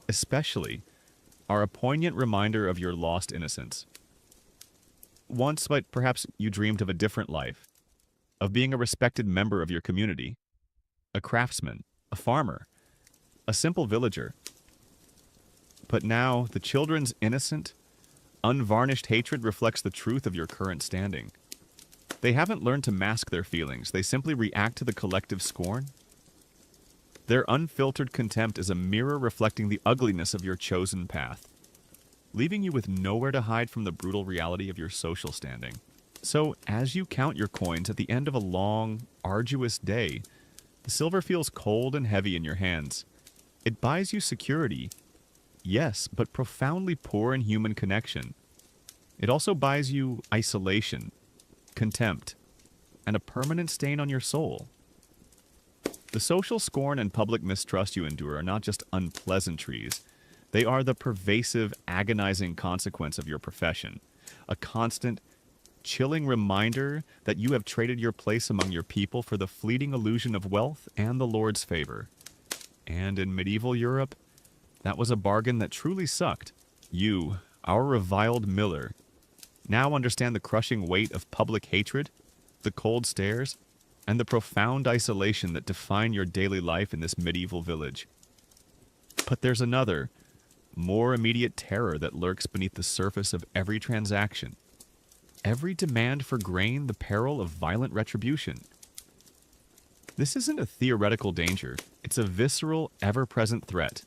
especially, are a poignant reminder of your lost innocence. Once, but perhaps you dreamed of a different life, of being a respected member of your community, a craftsman, a farmer, a simple villager. But now, the children's innocent, unvarnished hatred reflects the truth of your current standing. They haven't learned to mask their feelings, they simply react to the collective scorn. Their unfiltered contempt is a mirror reflecting the ugliness of your chosen path, leaving you with nowhere to hide from the brutal reality of your social standing. So, as you count your coins at the end of a long, arduous day, the silver feels cold and heavy in your hands. It buys you security, yes, but profoundly poor in human connection. It also buys you isolation, contempt, and a permanent stain on your soul. The social scorn and public mistrust you endure are not just unpleasantries. They are the pervasive, agonizing consequence of your profession, a constant, chilling reminder that you have traded your place among your people for the fleeting illusion of wealth and the Lord's favor. And in medieval Europe, that was a bargain that truly sucked. You, our reviled miller, now understand the crushing weight of public hatred, the cold stares, and the profound isolation that define your daily life in this medieval village. But there's another, more immediate terror that lurks beneath the surface of every transaction. Every demand for grain, the peril of violent retribution. This isn't a theoretical danger. It's a visceral, ever-present threat.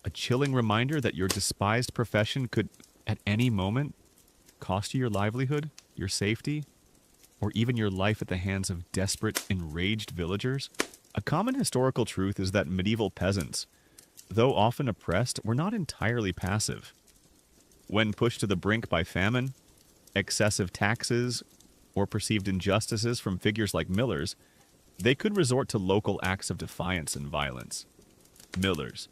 A chilling reminder that your despised profession could, at any moment, cost you your livelihood, your safety, or even your life at the hands of desperate, enraged villagers. A common historical truth is that medieval peasants, though often oppressed, were not entirely passive. When pushed to the brink by famine, excessive taxes, or perceived injustices from figures like millers, they could resort to local acts of defiance and violence. Millers,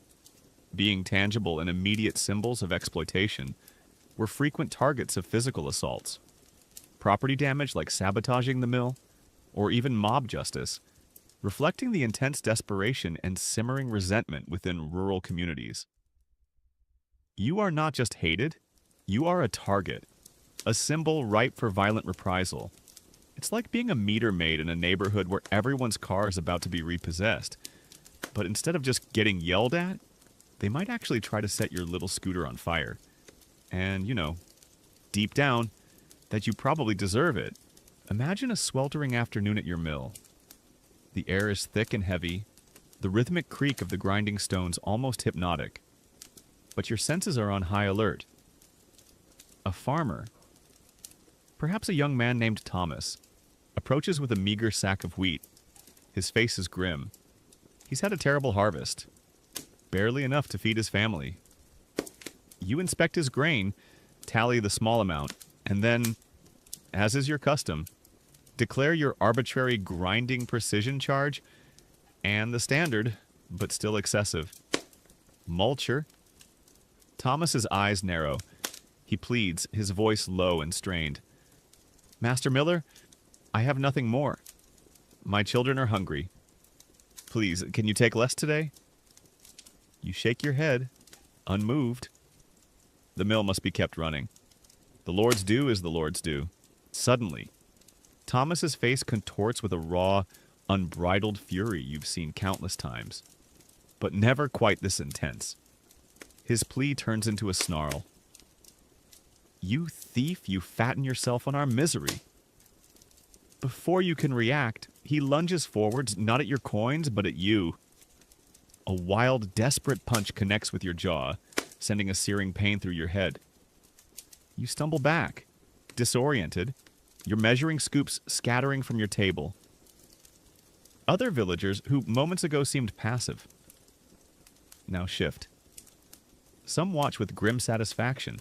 being tangible and immediate symbols of exploitation, were frequent targets of physical assaults. Property damage like sabotaging the mill, or even mob justice, reflecting the intense desperation and simmering resentment within rural communities. You are not just hated, you are a target, a symbol ripe for violent reprisal. It's like being a meter maid in a neighborhood where everyone's car is about to be repossessed. But instead of just getting yelled at, they might actually try to set your little scooter on fire. And, deep down, that you probably deserve it. Imagine a sweltering afternoon at your mill. The air is thick and heavy, the rhythmic creak of the grinding stones almost hypnotic. But your senses are on high alert. A farmer, perhaps a young man named Thomas, approaches with a meager sack of wheat. His face is grim. He's had a terrible harvest, barely enough to feed his family. You inspect his grain, tally the small amount, and then, as is your custom, declare your arbitrary grinding precision charge and the standard, but still excessive, mulcher. Thomas's eyes narrow. He pleads, his voice low and strained. Master Miller, I have nothing more. My children are hungry. Please, can you take less today? You shake your head, unmoved. The mill must be kept running. The Lord's due is the Lord's due. Suddenly, Thomas's face contorts with a raw, unbridled fury you've seen countless times, but never quite this intense. His plea turns into a snarl. You thief, you fatten yourself on our misery. Before you can react, he lunges forwards, not at your coins, but at you. A wild, desperate punch connects with your jaw, sending a searing pain through your head. You stumble back, disoriented, your measuring scoops scattering from your table. Other villagers, who moments ago seemed passive, now shift. Some watch with grim satisfaction,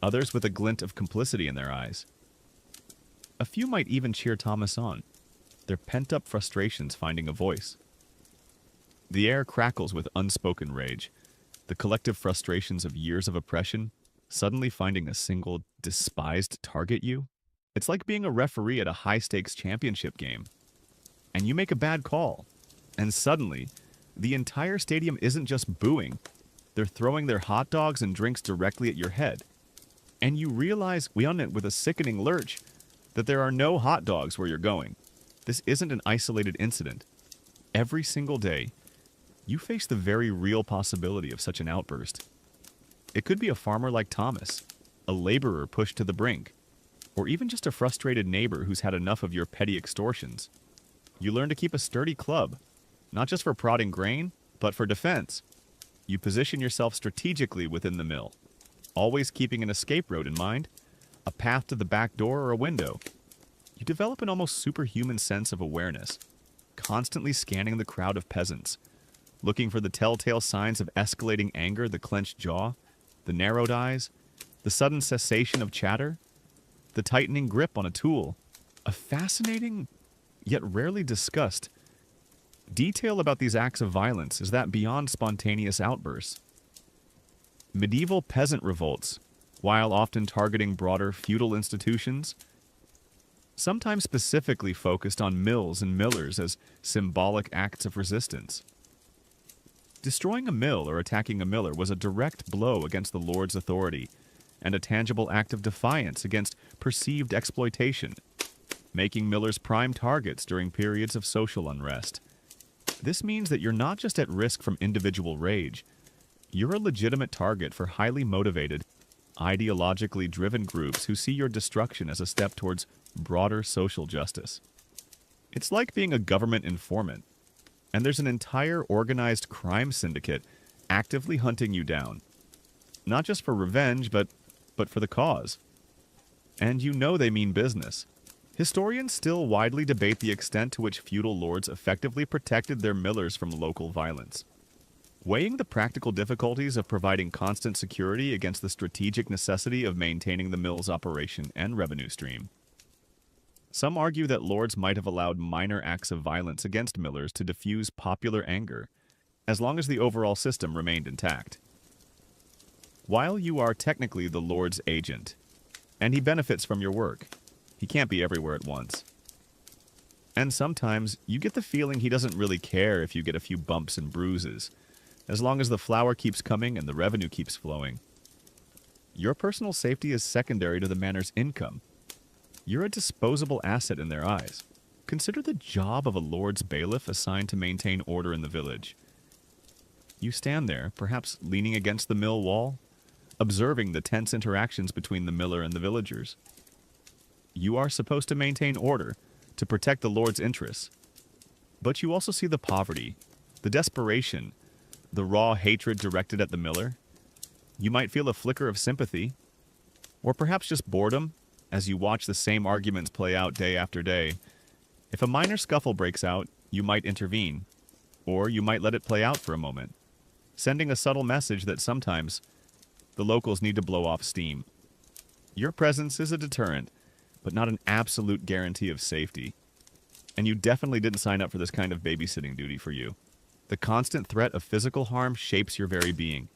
others with a glint of complicity in their eyes. A few might even cheer Thomas on, their pent-up frustrations finding a voice. The air crackles with unspoken rage, the collective frustrations of years of oppression suddenly finding a single despised target you. It's like being a referee at a high-stakes championship game. And you make a bad call, and suddenly, the entire stadium isn't just booing, they're throwing their hot dogs and drinks directly at your head. And you realize, with a sickening lurch, that there are no hot dogs where you're going. This isn't an isolated incident. Every single day, you face the very real possibility of such an outburst. It could be a farmer like Thomas, a laborer pushed to the brink, or even just a frustrated neighbor who's had enough of your petty extortions. You learn to keep a sturdy club, not just for prodding grain, but for defense. You position yourself strategically within the mill, always keeping an escape route in mind, a path to the back door or a window. You develop an almost superhuman sense of awareness, constantly scanning the crowd of peasants, looking for the telltale signs of escalating anger, the clenched jaw, the narrowed eyes, the sudden cessation of chatter, the tightening grip on a tool. A fascinating, yet rarely discussed, detail about these acts of violence is that beyond spontaneous outbursts. Medieval peasant revolts, while often targeting broader feudal institutions, sometimes specifically focused on mills and millers as symbolic acts of resistance. Destroying a mill or attacking a miller was a direct blow against the lord's authority and a tangible act of defiance against perceived exploitation. making millers prime targets during periods of social unrest. This means that you're not just at risk from individual rage, you're a legitimate target for highly motivated, ideologically driven groups who see your destruction as a step towards broader social justice. It's like being a government informant, and there's an entire organized crime syndicate actively hunting you down. Not just for revenge, but for the cause. And you know they mean business. Historians still widely debate the extent to which feudal lords effectively protected their millers from local violence. Weighing the practical difficulties of providing constant security against the strategic necessity of maintaining the mill's operation and revenue stream. Some argue that lords might have allowed minor acts of violence against millers to diffuse popular anger, as long as the overall system remained intact. While you are technically the lord's agent, and he benefits from your work, he can't be everywhere at once. And sometimes you get the feeling he doesn't really care if you get a few bumps and bruises, as long as the flour keeps coming and the revenue keeps flowing. Your personal safety is secondary to the manor's income. You're a disposable asset in their eyes. Consider the job of a lord's bailiff assigned to maintain order in the village. You stand there, perhaps leaning against the mill wall, observing the tense interactions between the miller and the villagers. You are supposed to maintain order, to protect the lord's interests. But you also see the poverty, the desperation, the raw hatred directed at the miller. You might feel a flicker of sympathy, or perhaps just boredom, as you watch the same arguments play out day after day. If a minor scuffle breaks out, you might intervene, or you might let it play out for a moment, sending a subtle message that sometimes the locals need to blow off steam. Your presence is a deterrent, but not an absolute guarantee of safety. And you definitely didn't sign up for this kind of babysitting duty for you. The constant threat of physical harm shapes your very being.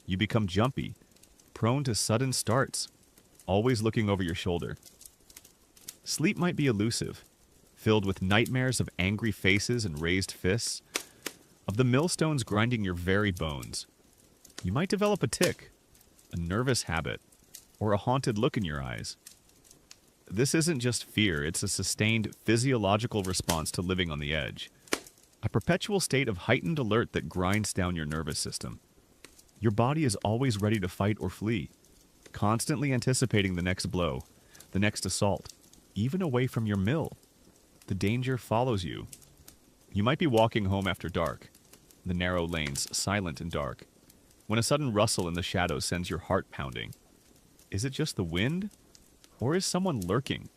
You become jumpy, prone to sudden starts, always looking over your shoulder. Sleep might be elusive, filled with nightmares of angry faces and raised fists, of the millstones grinding your very bones. You might develop a tic, a nervous habit, or a haunted look in your eyes. This isn't just fear, it's a sustained physiological response to living on the edge. A perpetual state of heightened alert that grinds down your nervous system. Your body is always ready to fight or flee, constantly anticipating the next blow, the next assault, even away from your mill. The danger follows you. You might be walking home after dark, the narrow lanes silent and dark, when a sudden rustle in the shadows sends your heart pounding. Is it just the wind? Or is someone lurking,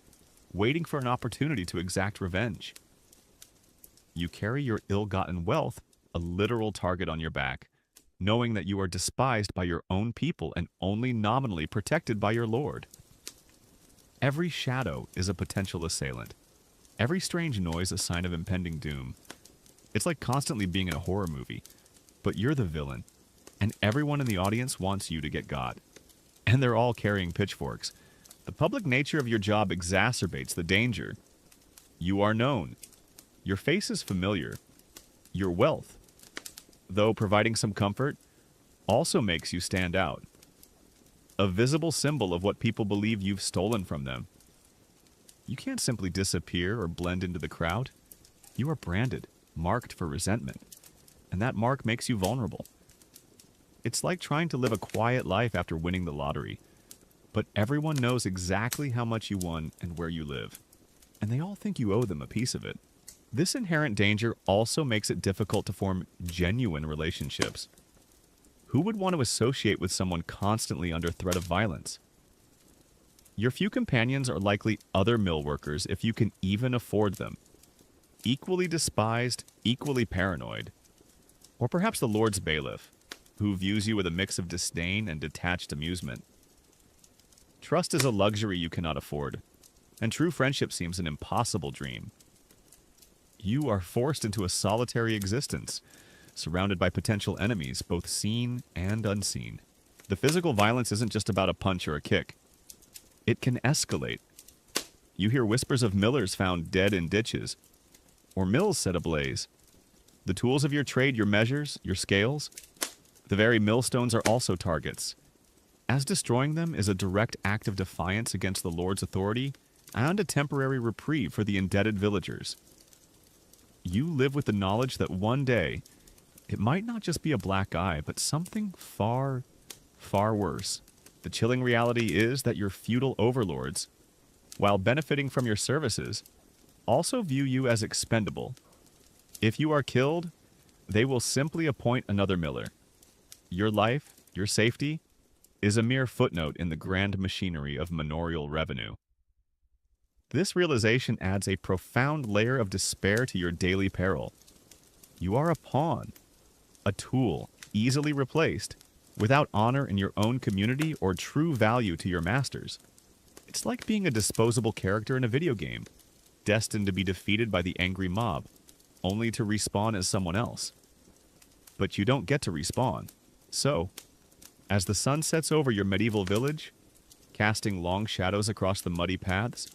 waiting for an opportunity to exact revenge? You carry your ill-gotten wealth, a literal target on your back, knowing that you are despised by your own people and only nominally protected by your lord. Every shadow is a potential assailant. Every strange noise a sign of impending doom. It's like constantly being in a horror movie, but you're the villain, and everyone in the audience wants you to get got. And they're all carrying pitchforks. The public nature of your job exacerbates the danger. You are known. Your face is familiar. Your wealth, though providing some comfort, also makes you stand out. A visible symbol of what people believe you've stolen from them. You can't simply disappear or blend into the crowd. You are branded, marked for resentment, and that mark makes you vulnerable. It's like trying to live a quiet life after winning the lottery, but everyone knows exactly how much you won and where you live, and they all think you owe them a piece of it. This inherent danger also makes it difficult to form genuine relationships. Who would want to associate with someone constantly under threat of violence? Your few companions are likely other mill workers if you can even afford them. Equally despised, equally paranoid. Or perhaps the Lord's bailiff, who views you with a mix of disdain and detached amusement. Trust is a luxury you cannot afford, and true friendship seems an impossible dream. You are forced into a solitary existence, surrounded by potential enemies, both seen and unseen. The physical violence isn't just about a punch or a kick. It can escalate. You hear whispers of millers found dead in ditches, or mills set ablaze. The tools of your trade, your measures, your scales, the very millstones are also targets. As destroying them is a direct act of defiance against the Lord's authority, and a temporary reprieve for the indebted villagers. You live with the knowledge that one day, it might not just be a black eye, but something far, far worse. The chilling reality is that your feudal overlords, while benefiting from your services, also view you as expendable. If you are killed, they will simply appoint another miller. Your life, your safety, is a mere footnote in the grand machinery of manorial revenue. This realization adds a profound layer of despair to your daily peril. You are a pawn, a tool, easily replaced, without honor in your own community or true value to your masters. It's like being a disposable character in a video game, destined to be defeated by the angry mob, only to respawn as someone else. But you don't get to respawn. So, as the sun sets over your medieval village, casting long shadows across the muddy paths,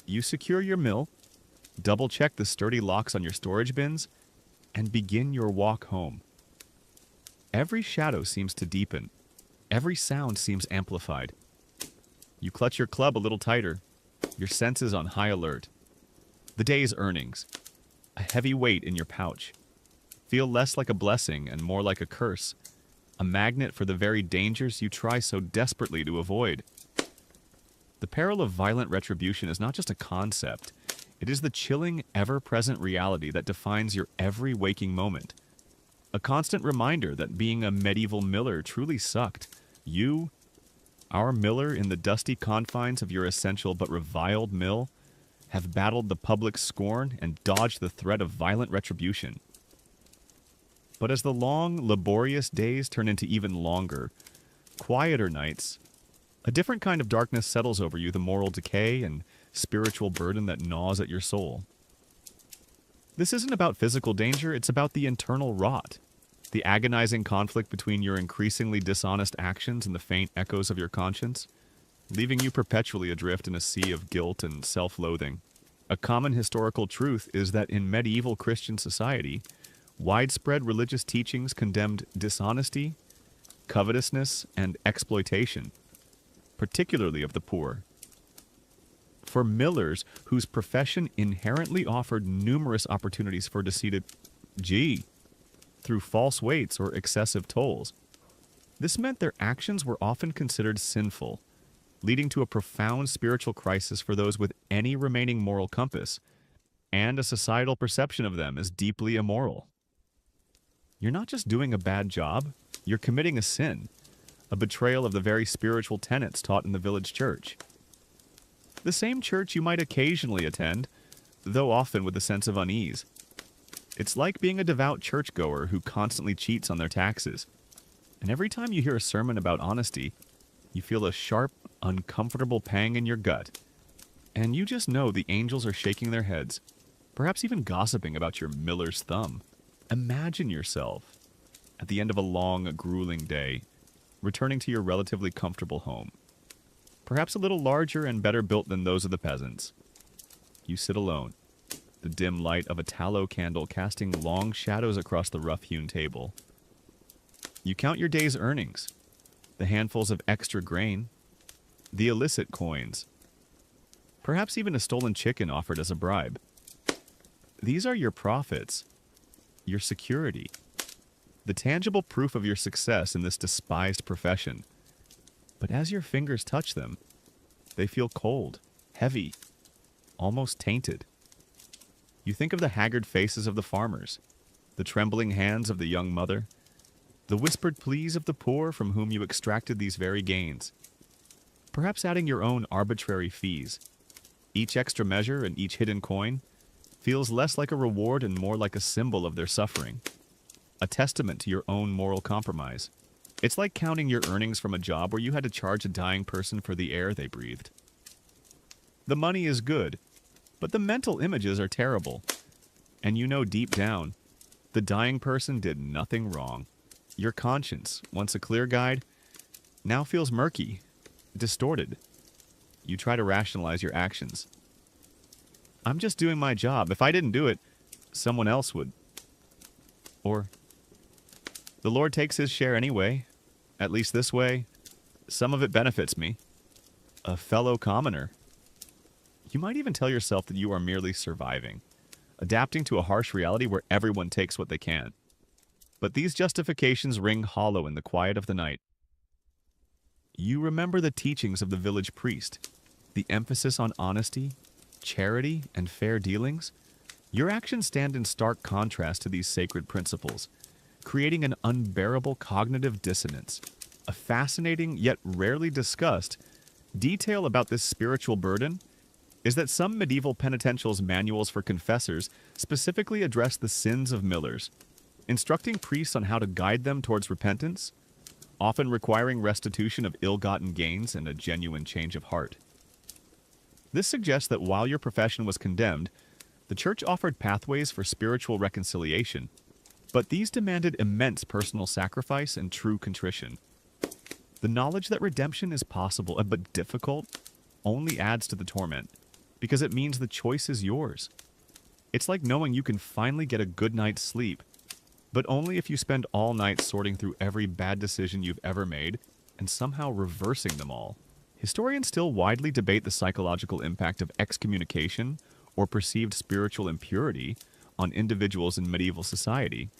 you secure your mill, double-check the sturdy locks on your storage bins, and begin your walk home. Every shadow seems to deepen. Every sound seems amplified. You clutch your club a little tighter, your senses on high alert. The day's earnings, a heavy weight in your pouch, feel less like a blessing and more like a curse, a magnet for the very dangers you try so desperately to avoid. The peril of violent retribution is not just a concept. It is the chilling, ever-present reality that defines your every waking moment. A constant reminder that being a medieval miller truly sucked. You, our miller in the dusty confines of your essential but reviled mill, have battled the public scorn and dodged the threat of violent retribution. But as the long, laborious days turn into even longer, quieter nights, a different kind of darkness settles over you, the moral decay and spiritual burden that gnaws at your soul. This isn't about physical danger, it's about the internal rot, the agonizing conflict between your increasingly dishonest actions and the faint echoes of your conscience, leaving you perpetually adrift in a sea of guilt and self-loathing. A common historical truth is that in medieval Christian society, widespread religious teachings condemned dishonesty, covetousness, and exploitation, particularly of the poor. For millers whose profession inherently offered numerous opportunities for deceit, through false weights or excessive tolls, this meant their actions were often considered sinful, leading to a profound spiritual crisis for those with any remaining moral compass, and a societal perception of them as deeply immoral. You're not just doing a bad job, you're committing a sin, a betrayal of the very spiritual tenets taught in the village church. The same church you might occasionally attend, though often with a sense of unease. It's like being a devout churchgoer who constantly cheats on their taxes. And every time you hear a sermon about honesty, you feel a sharp, uncomfortable pang in your gut. And you just know the angels are shaking their heads, perhaps even gossiping about your miller's thumb. Imagine yourself, at the end of a long, grueling day, returning to your relatively comfortable home. Perhaps a little larger and better built than those of the peasants. You sit alone, the dim light of a tallow candle casting long shadows across the rough-hewn table. You count your day's earnings, the handfuls of extra grain, the illicit coins, perhaps even a stolen chicken offered as a bribe. These are your profits, your security, the tangible proof of your success in this despised profession. But as your fingers touch them, they feel cold, heavy, almost tainted. You think of the haggard faces of the farmers, the trembling hands of the young mother, the whispered pleas of the poor from whom you extracted these very gains. Perhaps adding your own arbitrary fees. Each extra measure and each hidden coin feels less like a reward and more like a symbol of their suffering, a testament to your own moral compromise. It's like counting your earnings from a job where you had to charge a dying person for the air they breathed. The money is good, but the mental images are terrible. And you know deep down, the dying person did nothing wrong. Your conscience, once a clear guide, now feels murky, distorted. You try to rationalize your actions. I'm just doing my job. If I didn't do it, someone else would. Or, the Lord takes his share anyway. At least this way, some of it benefits me. A fellow commoner. You might even tell yourself that you are merely surviving, adapting to a harsh reality where everyone takes what they can. But these justifications ring hollow in the quiet of the night. You remember the teachings of the village priest, the emphasis on honesty, charity, and fair dealings. Your actions stand in stark contrast to these sacred principles, creating an unbearable cognitive dissonance. A fascinating, yet rarely discussed, detail about this spiritual burden is that some medieval penitentials' manuals for confessors specifically address the sins of millers, instructing priests on how to guide them towards repentance, often requiring restitution of ill-gotten gains and a genuine change of heart. This suggests that while your profession was condemned, the church offered pathways for spiritual reconciliation, but these demanded immense personal sacrifice and true contrition. The knowledge that redemption is possible but difficult only adds to the torment, because it means the choice is yours. It's like knowing you can finally get a good night's sleep, but only if you spend all night sorting through every bad decision you've ever made and somehow reversing them all. Historians still widely debate the psychological impact of excommunication or perceived spiritual impurity on individuals in medieval society,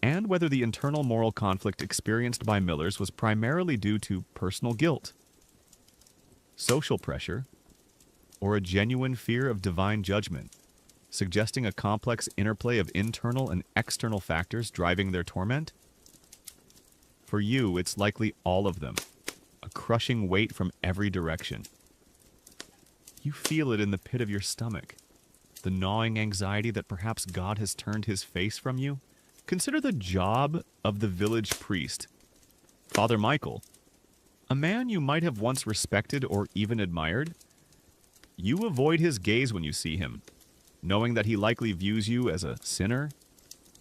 and whether the internal moral conflict experienced by millers was primarily due to personal guilt, social pressure, or a genuine fear of divine judgment, suggesting a complex interplay of internal and external factors driving their torment. For you, it's likely all of them, a crushing weight from every direction. You feel it in the pit of your stomach, the gnawing anxiety that perhaps God has turned his face from you. Consider the job of the village priest, Father Michael, a man you might have once respected or even admired. You avoid his gaze when you see him, knowing that he likely views you as a sinner,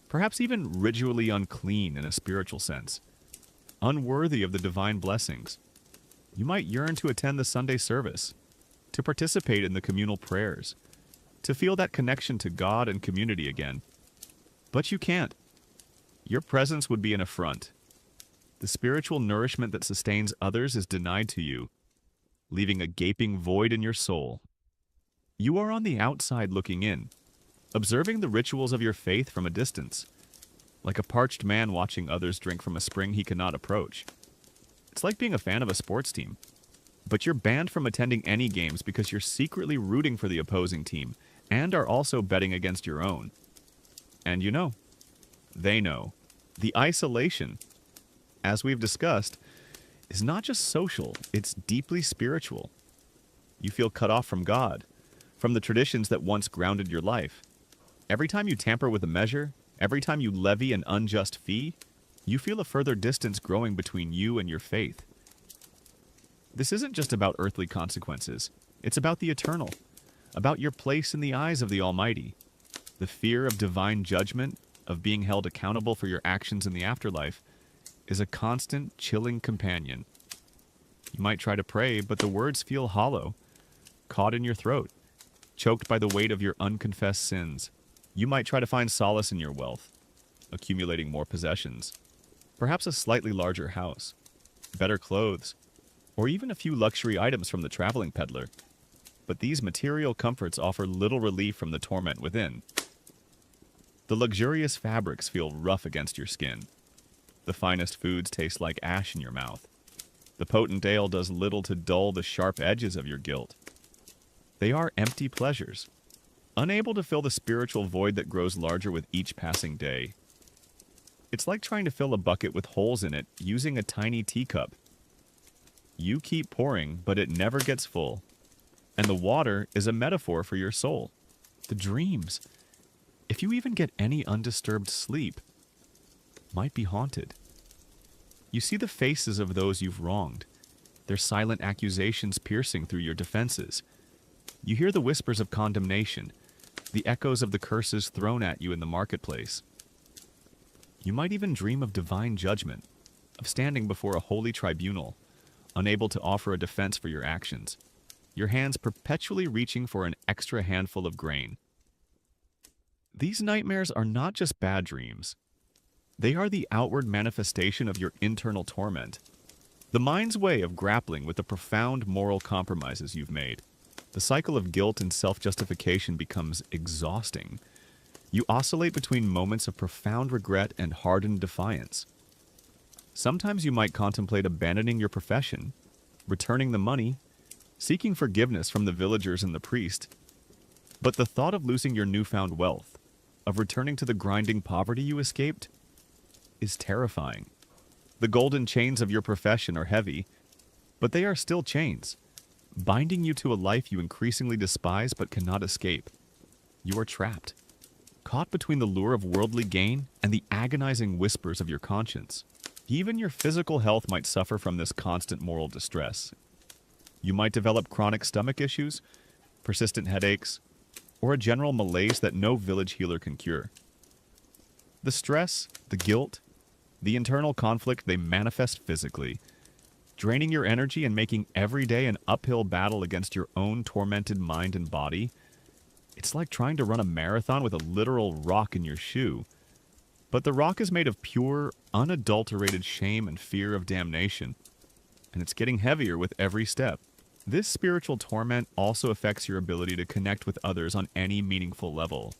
perhaps even ritually unclean in a spiritual sense, unworthy of the divine blessings. You might yearn to attend the Sunday service, to participate in the communal prayers, to feel that connection to God and community again. But you can't. Your presence would be an affront. The spiritual nourishment that sustains others is denied to you, leaving a gaping void in your soul. You are on the outside looking in, observing the rituals of your faith from a distance, like a parched man watching others drink from a spring he cannot approach. It's like being a fan of a sports team, but you're banned from attending any games because you're secretly rooting for the opposing team and are also betting against your own. And you know, they know. The isolation, as we've discussed, is not just social, it's deeply spiritual. You feel cut off from God, from the traditions that once grounded your life. Every time you tamper with a measure, every time you levy an unjust fee, you feel a further distance growing between you and your faith. This isn't just about earthly consequences, it's about the eternal, about your place in the eyes of the Almighty. The fear of divine judgment, of being held accountable for your actions in the afterlife, is a constant, chilling companion. You might try to pray, but the words feel hollow, caught in your throat, choked by the weight of your unconfessed sins. You might try to find solace in your wealth, accumulating more possessions, perhaps a slightly larger house, better clothes, or even a few luxury items from the traveling peddler. But these material comforts offer little relief from the torment within. The luxurious fabrics feel rough against your skin. The finest foods taste like ash in your mouth. The potent ale does little to dull the sharp edges of your guilt. They are empty pleasures, unable to fill the spiritual void that grows larger with each passing day. It's like trying to fill a bucket with holes in it using a tiny teacup. You keep pouring, but it never gets full. And the water is a metaphor for your soul. The dreams, if you even get any undisturbed sleep, might be haunted. You see the faces of those you've wronged, their silent accusations piercing through your defenses. You hear the whispers of condemnation, the echoes of the curses thrown at you in the marketplace. You might even dream of divine judgment, of standing before a holy tribunal, unable to offer a defense for your actions, your hands perpetually reaching for an extra handful of grain. These nightmares are not just bad dreams. They are the outward manifestation of your internal torment, the mind's way of grappling with the profound moral compromises you've made. The cycle of guilt and self-justification becomes exhausting. You oscillate between moments of profound regret and hardened defiance. Sometimes you might contemplate abandoning your profession, returning the money, seeking forgiveness from the villagers and the priest. But the thought of losing your newfound wealth, of returning to the grinding poverty you escaped, is terrifying. The golden chains of your profession are heavy, but they are still chains, binding you to a life you increasingly despise but cannot escape. You are trapped, caught between the lure of worldly gain and the agonizing whispers of your conscience. Even your physical health might suffer from this constant moral distress. You might develop chronic stomach issues, persistent headaches, or a general malaise that no village healer can cure. The stress, the guilt, the internal conflict, they manifest physically, draining your energy and making every day an uphill battle against your own tormented mind and body. It's like trying to run a marathon with a literal rock in your shoe. But the rock is made of pure, unadulterated shame and fear of damnation, and it's getting heavier with every step. This spiritual torment also affects your ability to connect with others on any meaningful level.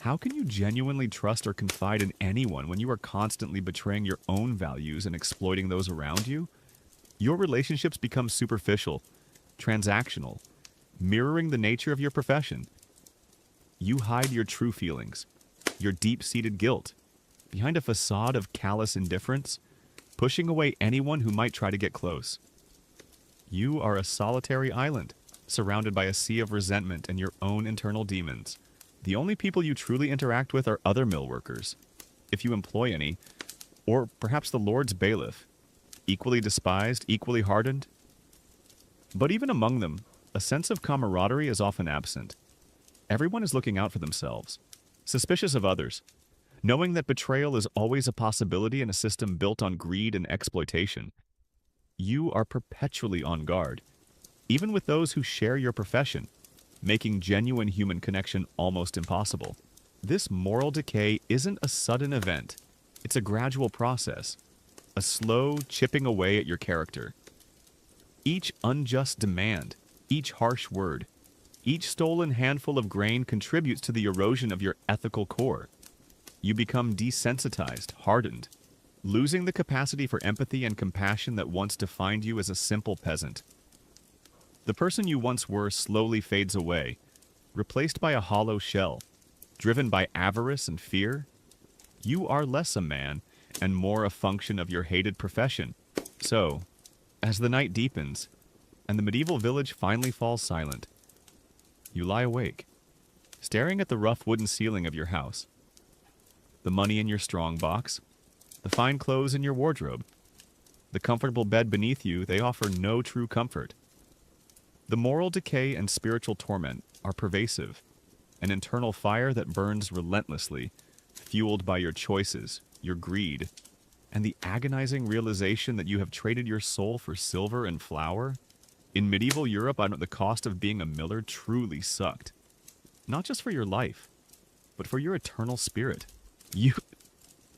How can you genuinely trust or confide in anyone when you are constantly betraying your own values and exploiting those around you? Your relationships become superficial, transactional, mirroring the nature of your profession. You hide your true feelings, your deep-seated guilt, behind a facade of callous indifference, pushing away anyone who might try to get close. You are a solitary island, surrounded by a sea of resentment and your own internal demons. The only people you truly interact with are other mill workers, if you employ any, or perhaps the Lord's bailiff, equally despised, equally hardened. But even among them, a sense of camaraderie is often absent. Everyone is looking out for themselves, suspicious of others, knowing that betrayal is always a possibility in a system built on greed and exploitation. You are perpetually on guard, even with those who share your profession, making genuine human connection almost impossible. This moral decay isn't a sudden event. It's a gradual process, a slow chipping away at your character. Each unjust demand, each harsh word, each stolen handful of grain contributes to the erosion of your ethical core. You become desensitized, hardened, losing the capacity for empathy and compassion that once defined you as a simple peasant. The person you once were slowly fades away, replaced by a hollow shell, driven by avarice and fear. You are less a man and more a function of your hated profession. So, as the night deepens and the medieval village finally falls silent, you lie awake, staring at the rough wooden ceiling of your house, the money in your strong box, the fine clothes in your wardrobe, the comfortable bed beneath you. They offer no true comfort. The moral decay and spiritual torment are pervasive, an internal fire that burns relentlessly, fueled by your choices, your greed, and the agonizing realization that you have traded your soul for silver and flour. In medieval Europe, the cost of being a miller truly sucked. Not just for your life, but for your eternal spirit.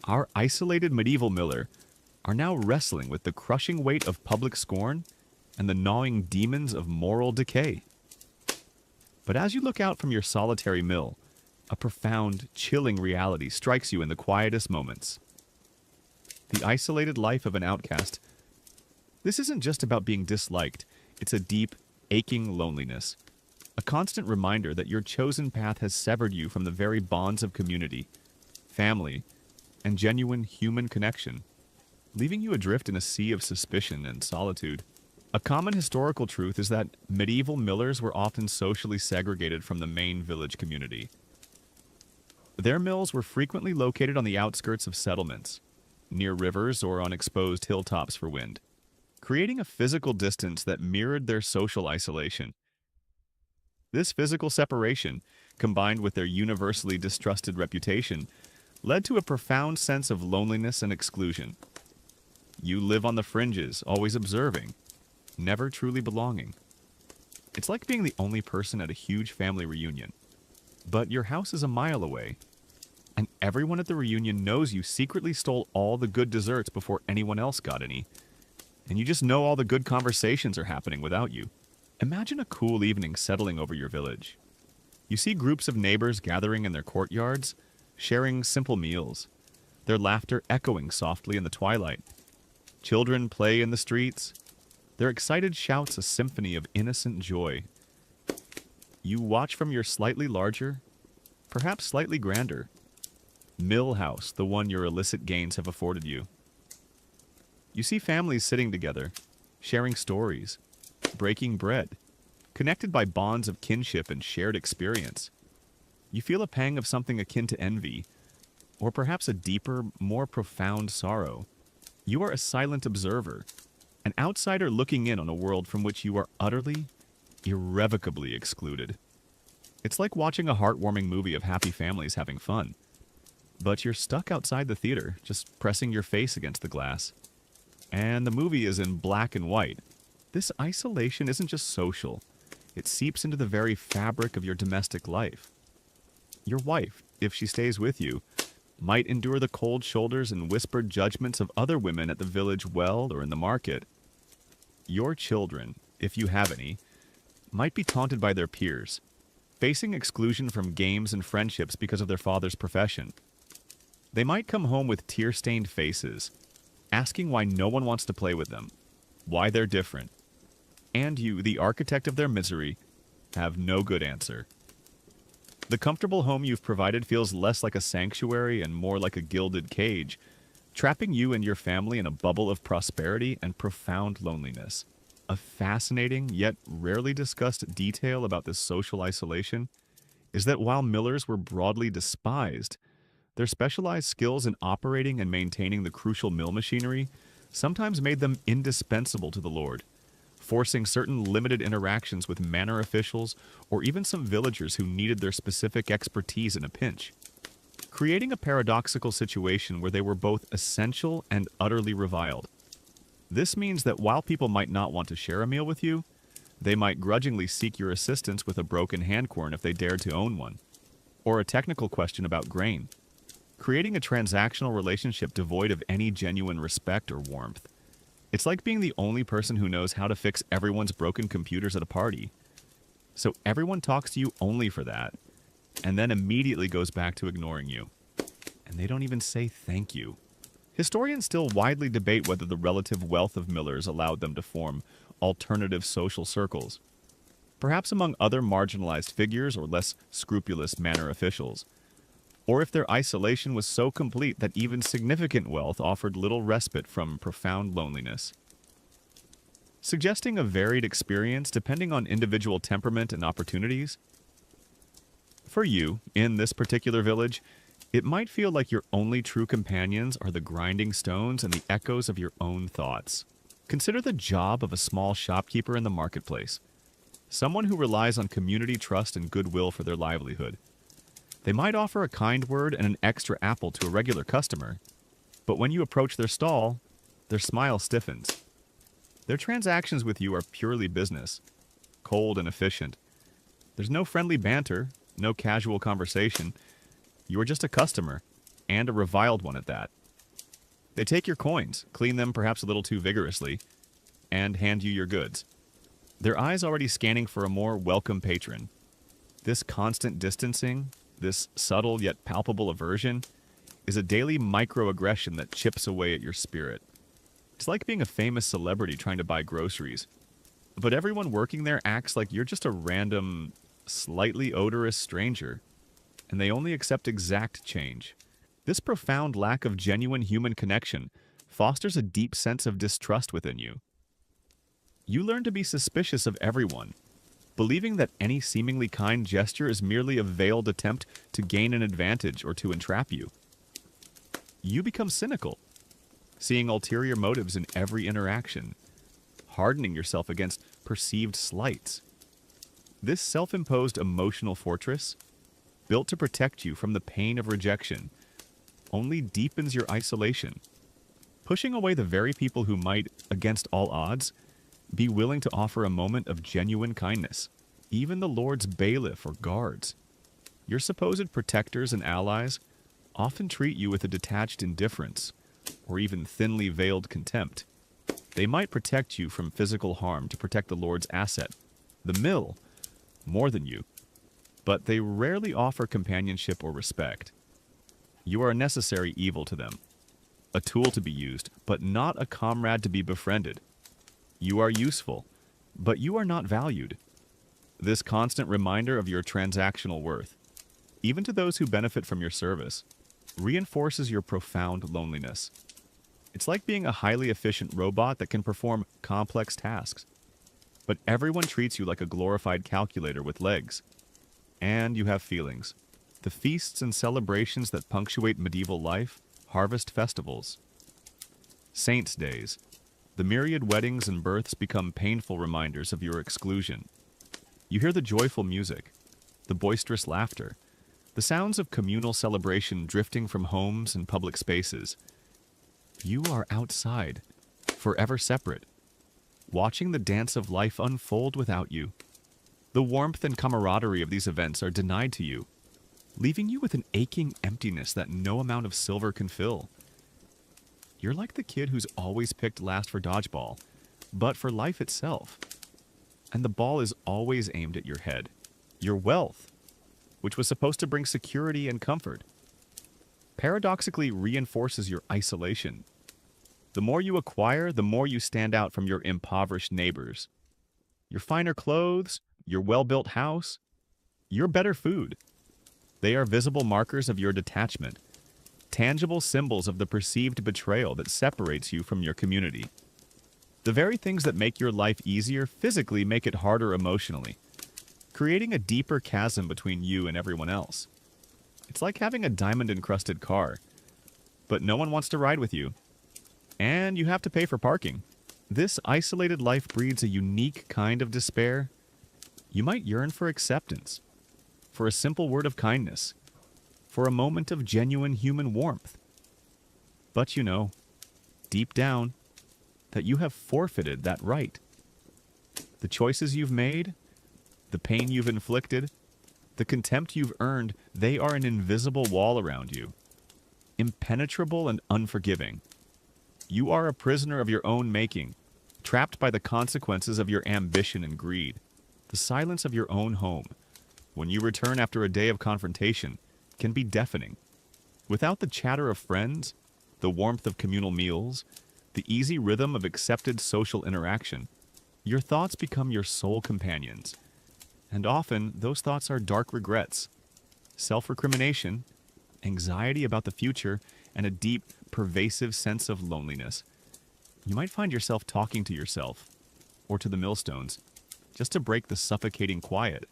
Our isolated medieval miller, are now wrestling with the crushing weight of public scorn and the gnawing demons of moral decay. But as you look out from your solitary mill, a profound, chilling reality strikes you in the quietest moments. The isolated life of an outcast. This isn't just about being disliked, it's a deep, aching loneliness. A constant reminder that your chosen path has severed you from the very bonds of community, family, and genuine human connection, leaving you adrift in a sea of suspicion and solitude. A common historical truth is that medieval millers were often socially segregated from the main village community. Their mills were frequently located on the outskirts of settlements, near rivers or on exposed hilltops for wind, creating a physical distance that mirrored their social isolation. This physical separation, combined with their universally distrusted reputation, led to a profound sense of loneliness and exclusion. You live on the fringes, always observing, never truly belonging. It's like being the only person at a huge family reunion. But your house is a mile away, and everyone at the reunion knows you secretly stole all the good desserts before anyone else got any, and you just know all the good conversations are happening without you. Imagine a cool evening settling over your village. You see groups of neighbors gathering in their courtyards, sharing simple meals, their laughter echoing softly in the twilight. Children play in the streets, their excited shouts a symphony of innocent joy. You watch from your slightly larger, perhaps slightly grander, mill house, the one your illicit gains have afforded you. You see families sitting together, sharing stories, breaking bread, connected by bonds of kinship and shared experience. You feel a pang of something akin to envy, or perhaps a deeper, more profound sorrow. You are a silent observer, an outsider looking in on a world from which you are utterly, irrevocably excluded. It's like watching a heartwarming movie of happy families having fun. But you're stuck outside the theater, just pressing your face against the glass. And the movie is in black and white. This isolation isn't just social. It seeps into the very fabric of your domestic life. Your wife, if she stays with you, might endure the cold shoulders and whispered judgments of other women at the village well or in the market. Your children, if you have any, might be taunted by their peers, facing exclusion from games and friendships because of their father's profession. They might come home with tear-stained faces, asking why no one wants to play with them, why they're different. And you, the architect of their misery, have no good answer. The comfortable home you've provided feels less like a sanctuary and more like a gilded cage, trapping you and your family in a bubble of prosperity and profound loneliness. A fascinating, yet rarely discussed detail about this social isolation is that while millers were broadly despised, their specialized skills in operating and maintaining the crucial mill machinery sometimes made them indispensable to the lord, forcing certain limited interactions with manor officials or even some villagers who needed their specific expertise in a pinch, creating a paradoxical situation where they were both essential and utterly reviled. This means that while people might not want to share a meal with you, they might grudgingly seek your assistance with a broken hand quern if they dared to own one, or a technical question about grain, creating a transactional relationship devoid of any genuine respect or warmth. It's like being the only person who knows how to fix everyone's broken computers at a party. So everyone talks to you only for that, and then immediately goes back to ignoring you. And they don't even say thank you. Historians still widely debate whether the relative wealth of millers allowed them to form alternative social circles, perhaps among other marginalized figures or less scrupulous manor officials, or if their isolation was so complete that even significant wealth offered little respite from profound loneliness. Suggesting a varied experience depending on individual temperament and opportunities. For you, in this particular village, it might feel like your only true companions are the grinding stones and the echoes of your own thoughts. Consider the job of a small shopkeeper in the marketplace, someone who relies on community trust and goodwill for their livelihood. They might offer a kind word and an extra apple to a regular customer, but when you approach their stall, their smile stiffens. Their transactions with you are purely business, cold and efficient. There's no friendly banter, no casual conversation. You are just a customer, and a reviled one at that. They take your coins, clean them perhaps a little too vigorously, and hand you your goods, their eyes already scanning for a more welcome patron. This constant distancing, this subtle yet palpable aversion, is a daily microaggression that chips away at your spirit. It's like being a famous celebrity trying to buy groceries, but everyone working there acts like you're just a random, slightly odorous stranger, and they only accept exact change. This profound lack of genuine human connection fosters a deep sense of distrust within you. You learn to be suspicious of everyone, believing that any seemingly kind gesture is merely a veiled attempt to gain an advantage or to entrap you. You become cynical, seeing ulterior motives in every interaction, hardening yourself against perceived slights. This self-imposed emotional fortress, built to protect you from the pain of rejection, only deepens your isolation, pushing away the very people who might, against all odds, be willing to offer a moment of genuine kindness, even the Lord's bailiff or guards. Your supposed protectors and allies often treat you with a detached indifference, or even thinly veiled contempt. They might protect you from physical harm to protect the Lord's asset, the mill, more than you, but they rarely offer companionship or respect. You are a necessary evil to them, a tool to be used, but not a comrade to be befriended. You are useful, but you are not valued. This constant reminder of your transactional worth, even to those who benefit from your service, reinforces your profound loneliness. It's like being a highly efficient robot that can perform complex tasks, but everyone treats you like a glorified calculator with legs. And you have feelings. The feasts and celebrations that punctuate medieval life, harvest festivals, saints' days. The myriad weddings and births become painful reminders of your exclusion. You hear the joyful music, the boisterous laughter, the sounds of communal celebration drifting from homes and public spaces. You are outside, forever separate, watching the dance of life unfold without you. The warmth and camaraderie of these events are denied to you, leaving you with an aching emptiness that no amount of silver can fill. You're like the kid who's always picked last for dodgeball, but for life itself. And the ball is always aimed at your head, your wealth, which was supposed to bring security and comfort, paradoxically reinforces your isolation. The more you acquire, the more you stand out from your impoverished neighbors. Your finer clothes, your well-built house, your better food. They are visible markers of your detachment, tangible symbols of the perceived betrayal that separates you from your community. The very things that make your life easier physically make it harder emotionally, creating a deeper chasm between you and everyone else. It's like having a diamond-encrusted car, but no one wants to ride with you, and you have to pay for parking. This isolated life breeds a unique kind of despair. You might yearn for acceptance, for a simple word of kindness, for a moment of genuine human warmth. But you know, deep down, that you have forfeited that right. The choices you've made, the pain you've inflicted, the contempt you've earned, they are an invisible wall around you, impenetrable and unforgiving. You are a prisoner of your own making, trapped by the consequences of your ambition and greed, the silence of your own home. When you return after a day of confrontation, can be deafening. Without the chatter of friends, the warmth of communal meals, the easy rhythm of accepted social interaction, your thoughts become your sole companions. And often, those thoughts are dark regrets, self-recrimination, anxiety about the future, and a deep, pervasive sense of loneliness. You might find yourself talking to yourself, or to the millstones, just to break the suffocating quiet.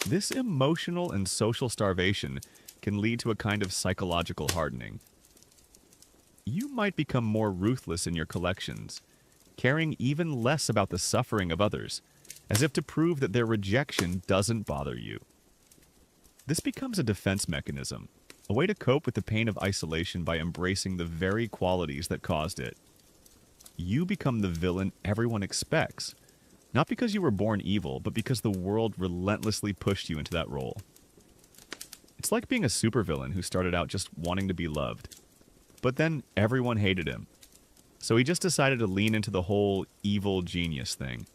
This emotional and social starvation can lead to a kind of psychological hardening. You might become more ruthless in your collections, caring even less about the suffering of others, as if to prove that their rejection doesn't bother you. This becomes a defense mechanism, a way to cope with the pain of isolation by embracing the very qualities that caused it. You become the villain everyone expects, not because you were born evil, but because the world relentlessly pushed you into that role. It's like being a supervillain who started out just wanting to be loved, but then everyone hated him. So he just decided to lean into the whole evil genius thing.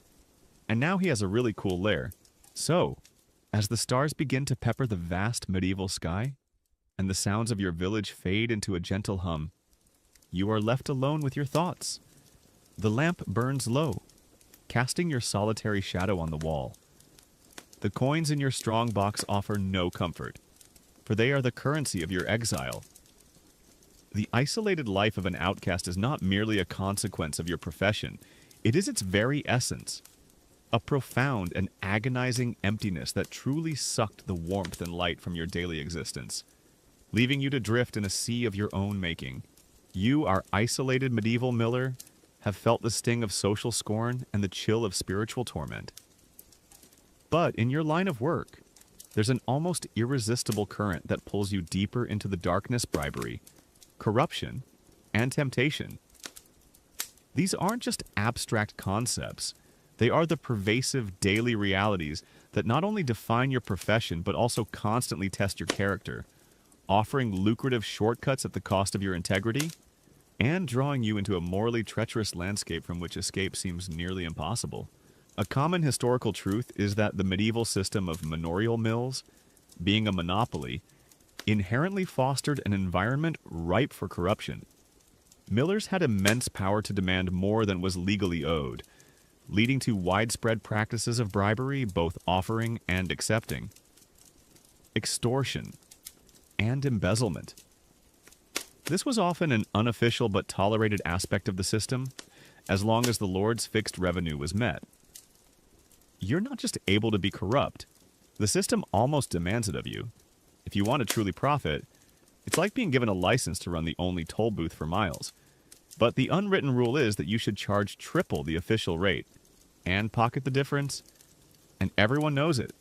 And now he has a really cool lair. So, as the stars begin to pepper the vast medieval sky, and the sounds of your village fade into a gentle hum, you are left alone with your thoughts. The lamp burns low, casting your solitary shadow on the wall. The coins in your strong box offer no comfort, for they are the currency of your exile. The isolated life of an outcast is not merely a consequence of your profession, it is its very essence. A profound and agonizing emptiness that truly sucked the warmth and light from your daily existence, leaving you to drift in a sea of your own making. You, our isolated medieval miller, have felt the sting of social scorn and the chill of spiritual torment. But in your line of work, there's an almost irresistible current that pulls you deeper into the darkness, bribery, corruption, and temptation. These aren't just abstract concepts. They are the pervasive daily realities that not only define your profession, but also constantly test your character, offering lucrative shortcuts at the cost of your integrity, and drawing you into a morally treacherous landscape from which escape seems nearly impossible. A common historical truth is that the medieval system of manorial mills, being a monopoly, inherently fostered an environment ripe for corruption. Millers had immense power to demand more than was legally owed, leading to widespread practices of bribery, both offering and accepting, extortion, and embezzlement. This was often an unofficial but tolerated aspect of the system, as long as the lord's fixed revenue was met. You're not just able to be corrupt, the system almost demands it of you. If you want to truly profit, it's like being given a license to run the only toll booth for miles. But the unwritten rule is that you should charge triple the official rate and pocket the difference, and everyone knows it.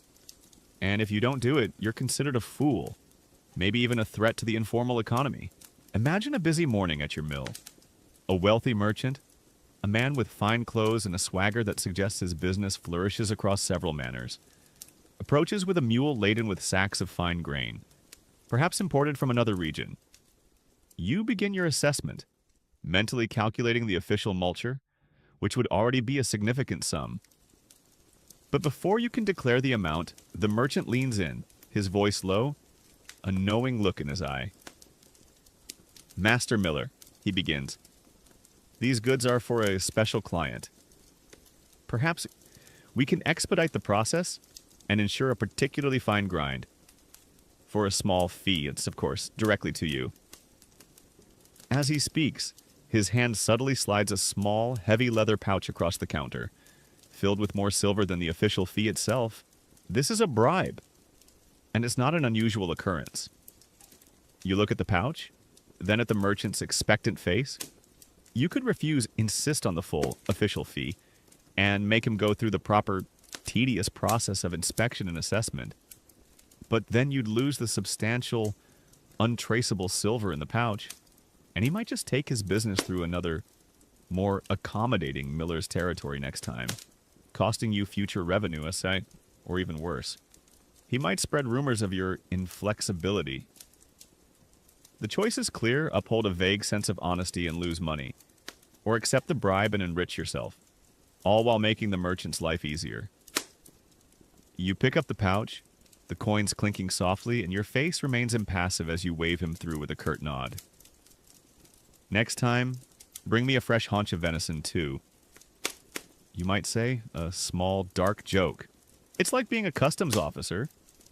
And if you don't do it, you're considered a fool, maybe even a threat to the informal economy. Imagine a busy morning at your mill. A wealthy merchant, a man with fine clothes and a swagger that suggests his business flourishes across several manors, approaches with a mule laden with sacks of fine grain, perhaps imported from another region. You begin your assessment, mentally calculating the official multure, which would already be a significant sum. But before you can declare the amount, the merchant leans in, his voice low, a knowing look in his eye. "Master Miller," he begins, "these goods are for a special client. Perhaps we can expedite the process and ensure a particularly fine grind. For a small fee, it's of course directly to you." As he speaks, his hand subtly slides a small, heavy leather pouch across the counter, filled with more silver than the official fee itself. This is a bribe, and it's not an unusual occurrence. You look at the pouch, then at the merchant's expectant face. You could refuse, insist on the full official fee, and make him go through the proper, tedious process of inspection and assessment. But then you'd lose the substantial, untraceable silver in the pouch, and he might just take his business through another, more accommodating miller's territory next time, costing you future revenue, or even worse. He might spread rumors of your inflexibility. The choice is clear: uphold a vague sense of honesty and lose money, or accept the bribe and enrich yourself, all while making the merchant's life easier. You pick up the pouch, the coins clinking softly, and your face remains impassive as you wave him through with a curt nod. "Next time, bring me a fresh haunch of venison, too." You might say, a small, dark joke. It's like being a customs officer,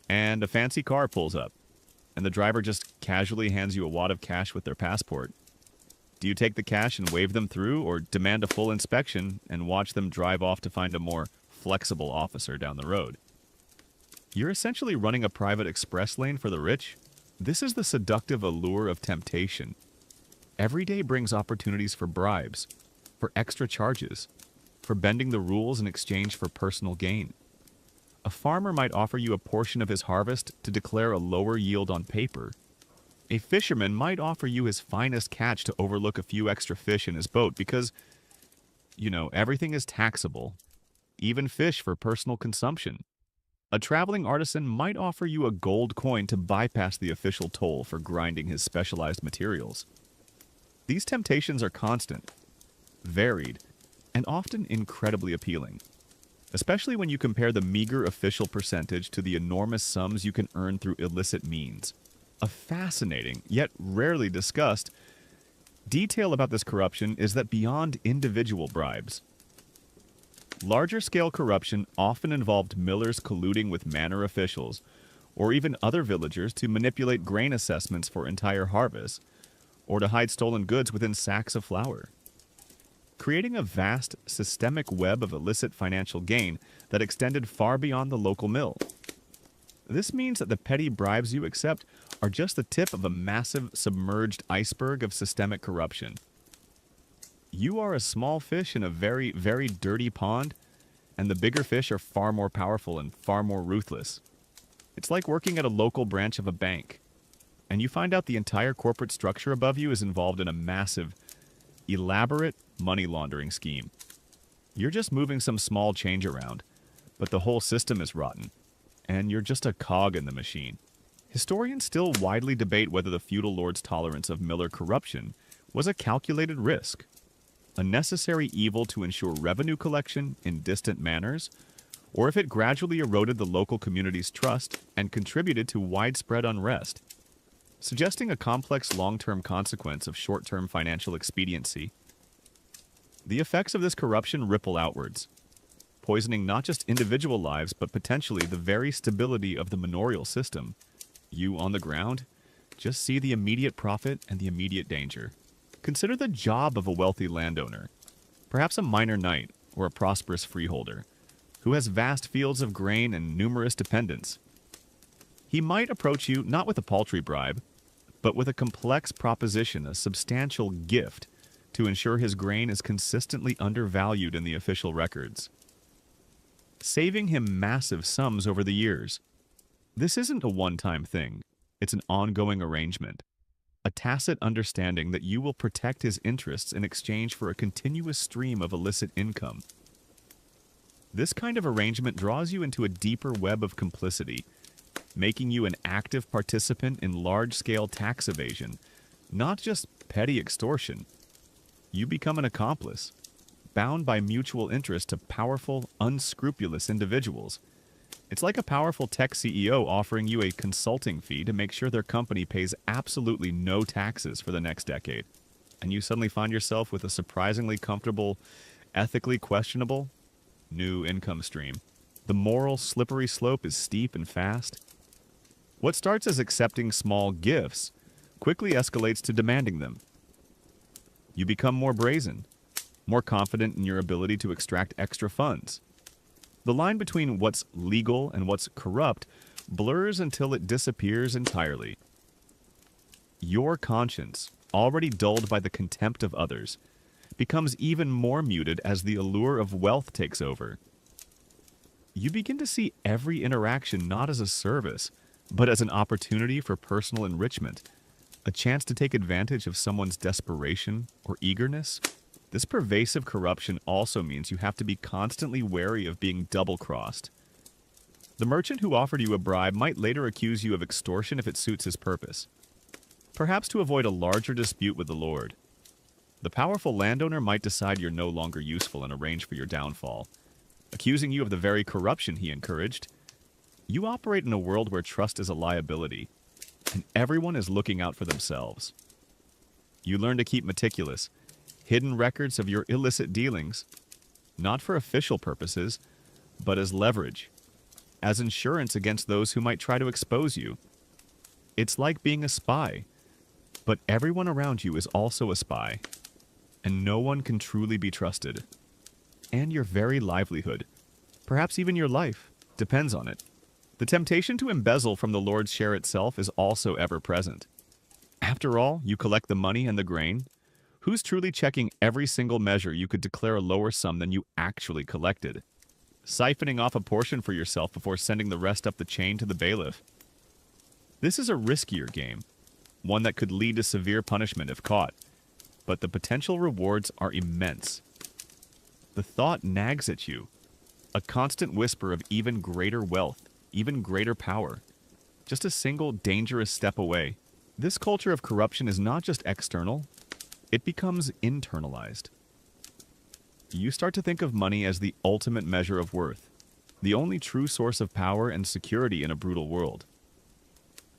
and a fancy car pulls up, and the driver just casually hands you a wad of cash with their passport. Do you take the cash and wave them through, or demand a full inspection and watch them drive off to find a more flexible officer down the road? You're essentially running a private express lane for the rich. This is the seductive allure of temptation. Every day brings opportunities for bribes, for extra charges, for bending the rules in exchange for personal gain. A farmer might offer you a portion of his harvest to declare a lower yield on paper. A fisherman might offer you his finest catch to overlook a few extra fish in his boat because, everything is taxable, even fish for personal consumption. A traveling artisan might offer you a gold coin to bypass the official toll for grinding his specialized materials. These temptations are constant, varied, and often incredibly appealing, especially when you compare the meager official percentage to the enormous sums you can earn through illicit means. A fascinating, yet rarely discussed, detail about this corruption is that beyond individual bribes, larger-scale corruption often involved millers colluding with manor officials, or even other villagers to manipulate grain assessments for entire harvests, or to hide stolen goods within sacks of flour, creating a vast, systemic web of illicit financial gain that extended far beyond the local mill. This means that the petty bribes you accept are just the tip of a massive, submerged iceberg of systemic corruption. You are a small fish in a very, very dirty pond, and the bigger fish are far more powerful and far more ruthless. It's like working at a local branch of a bank, and you find out the entire corporate structure above you is involved in a massive, elaborate money laundering scheme. You're just moving some small change around, but the whole system is rotten, and you're just a cog in the machine. Historians still widely debate whether the feudal lord's tolerance of miller corruption was a calculated risk, a necessary evil to ensure revenue collection in distant manners, or if it gradually eroded the local community's trust and contributed to widespread unrest, suggesting a complex long-term consequence of short-term financial expediency. The effects of this corruption ripple outwards, poisoning not just individual lives but potentially the very stability of the manorial system. You, on the ground, just see the immediate profit and the immediate danger. Consider the job of a wealthy landowner, perhaps a minor knight or a prosperous freeholder, who has vast fields of grain and numerous dependents. He might approach you not with a paltry bribe, but with a complex proposition, a substantial gift, to ensure his grain is consistently undervalued in the official records, saving him massive sums over the years. This isn't a one-time thing. It's an ongoing arrangement, a tacit understanding that you will protect his interests in exchange for a continuous stream of illicit income. This kind of arrangement draws you into a deeper web of complicity, making you an active participant in large-scale tax evasion, not just petty extortion. You become an accomplice, bound by mutual interest to powerful, unscrupulous individuals. It's like a powerful tech CEO offering you a consulting fee to make sure their company pays absolutely no taxes for the next decade. And you suddenly find yourself with a surprisingly comfortable, ethically questionable, new income stream. The moral slippery slope is steep and fast. What starts as accepting small gifts quickly escalates to demanding them. You become more brazen, more confident in your ability to extract extra funds. The line between what's legal and what's corrupt blurs until it disappears entirely. Your conscience, already dulled by the contempt of others, becomes even more muted as the allure of wealth takes over. You begin to see every interaction not as a service, but as an opportunity for personal enrichment, a chance to take advantage of someone's desperation or eagerness. This pervasive corruption also means you have to be constantly wary of being double-crossed. The merchant who offered you a bribe might later accuse you of extortion if it suits his purpose, perhaps to avoid a larger dispute with the Lord. The powerful landowner might decide you're no longer useful and arrange for your downfall, accusing you of the very corruption he encouraged. You operate in a world where trust is a liability, and everyone is looking out for themselves. You learn to keep meticulous, hidden records of your illicit dealings, not for official purposes, but as leverage, as insurance against those who might try to expose you. It's like being a spy, but everyone around you is also a spy, and no one can truly be trusted. And your very livelihood, perhaps even your life, depends on it. The temptation to embezzle from the Lord's share itself is also ever present. After all, you collect the money and the grain. Who's truly checking every single measure you could declare a lower sum than you actually collected, siphoning off a portion for yourself before sending the rest up the chain to the bailiff? This is a riskier game, one that could lead to severe punishment if caught, but the potential rewards are immense. The thought nags at you, a constant whisper of even greater wealth, even greater power, just a single dangerous step away. This culture of corruption is not just external, it becomes internalized. You start to think of money as the ultimate measure of worth, the only true source of power and security in a brutal world.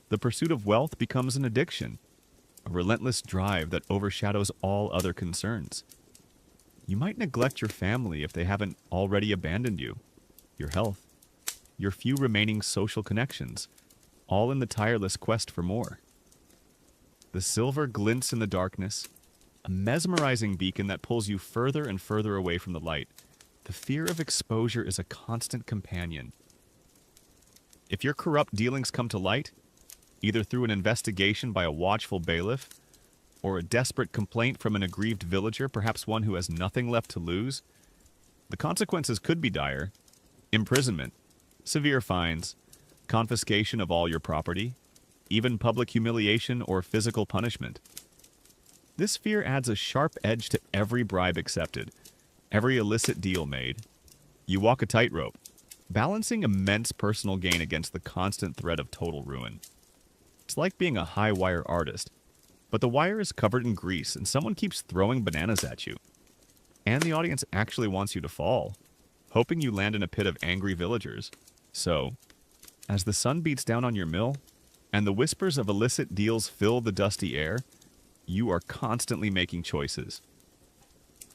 The pursuit of wealth becomes an addiction, a relentless drive that overshadows all other concerns. You might neglect your family if they haven't already abandoned you, your health, your few remaining social connections, all in the tireless quest for more. The silver glints in the darkness, a mesmerizing beacon that pulls you further and further away from the light. The fear of exposure is a constant companion. If your corrupt dealings come to light, either through an investigation by a watchful bailiff, or a desperate complaint from an aggrieved villager, perhaps one who has nothing left to lose, the consequences could be dire: imprisonment, severe fines, confiscation of all your property, even public humiliation or physical punishment. This fear adds a sharp edge to every bribe accepted, every illicit deal made. You walk a tightrope, balancing immense personal gain against the constant threat of total ruin. It's like being a high-wire artist, but the wire is covered in grease and someone keeps throwing bananas at you. And the audience actually wants you to fall, hoping you land in a pit of angry villagers. So, as the sun beats down on your mill, and the whispers of illicit deals fill the dusty air, you are constantly making choices.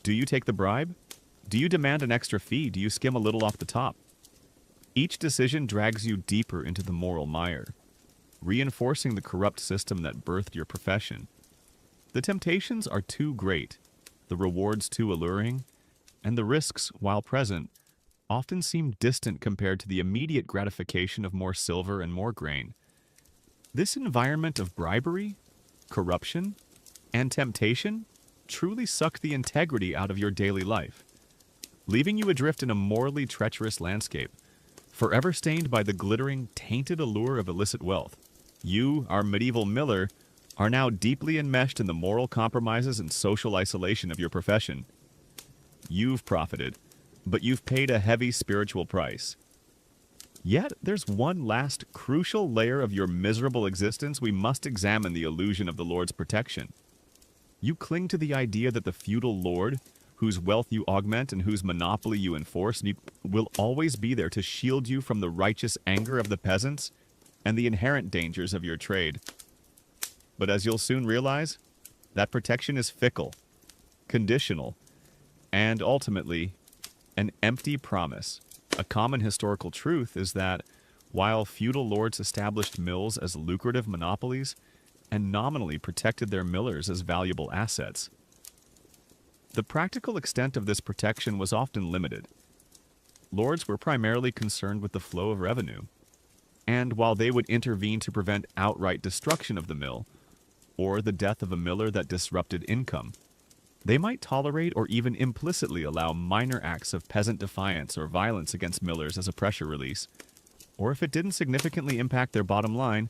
Do you take the bribe? Do you demand an extra fee? Do you skim a little off the top? Each decision drags you deeper into the moral mire, reinforcing the corrupt system that birthed your profession. The temptations are too great, the rewards too alluring, and the risks, while present, often seem distant compared to the immediate gratification of more silver and more grain. This environment of bribery, corruption, and temptation truly suck the integrity out of your daily life, leaving you adrift in a morally treacherous landscape, forever stained by the glittering, tainted allure of illicit wealth. You, our medieval miller, are now deeply enmeshed in the moral compromises and social isolation of your profession. You've profited, but you've paid a heavy spiritual price. Yet, there's one last crucial layer of your miserable existence we must examine: the illusion of the Lord's protection. You cling to the idea that the feudal lord, whose wealth you augment and whose monopoly you enforce, will always be there to shield you from the righteous anger of the peasants and the inherent dangers of your trade. But as you'll soon realize, that protection is fickle, conditional, and ultimately an empty promise. A common historical truth is that while feudal lords established mills as lucrative monopolies and nominally protected their millers as valuable assets, the practical extent of this protection was often limited. Lords were primarily concerned with the flow of revenue, and while they would intervene to prevent outright destruction of the mill, or the death of a miller that disrupted income, they might tolerate or even implicitly allow minor acts of peasant defiance or violence against millers as a pressure release, or if it didn't significantly impact their bottom line.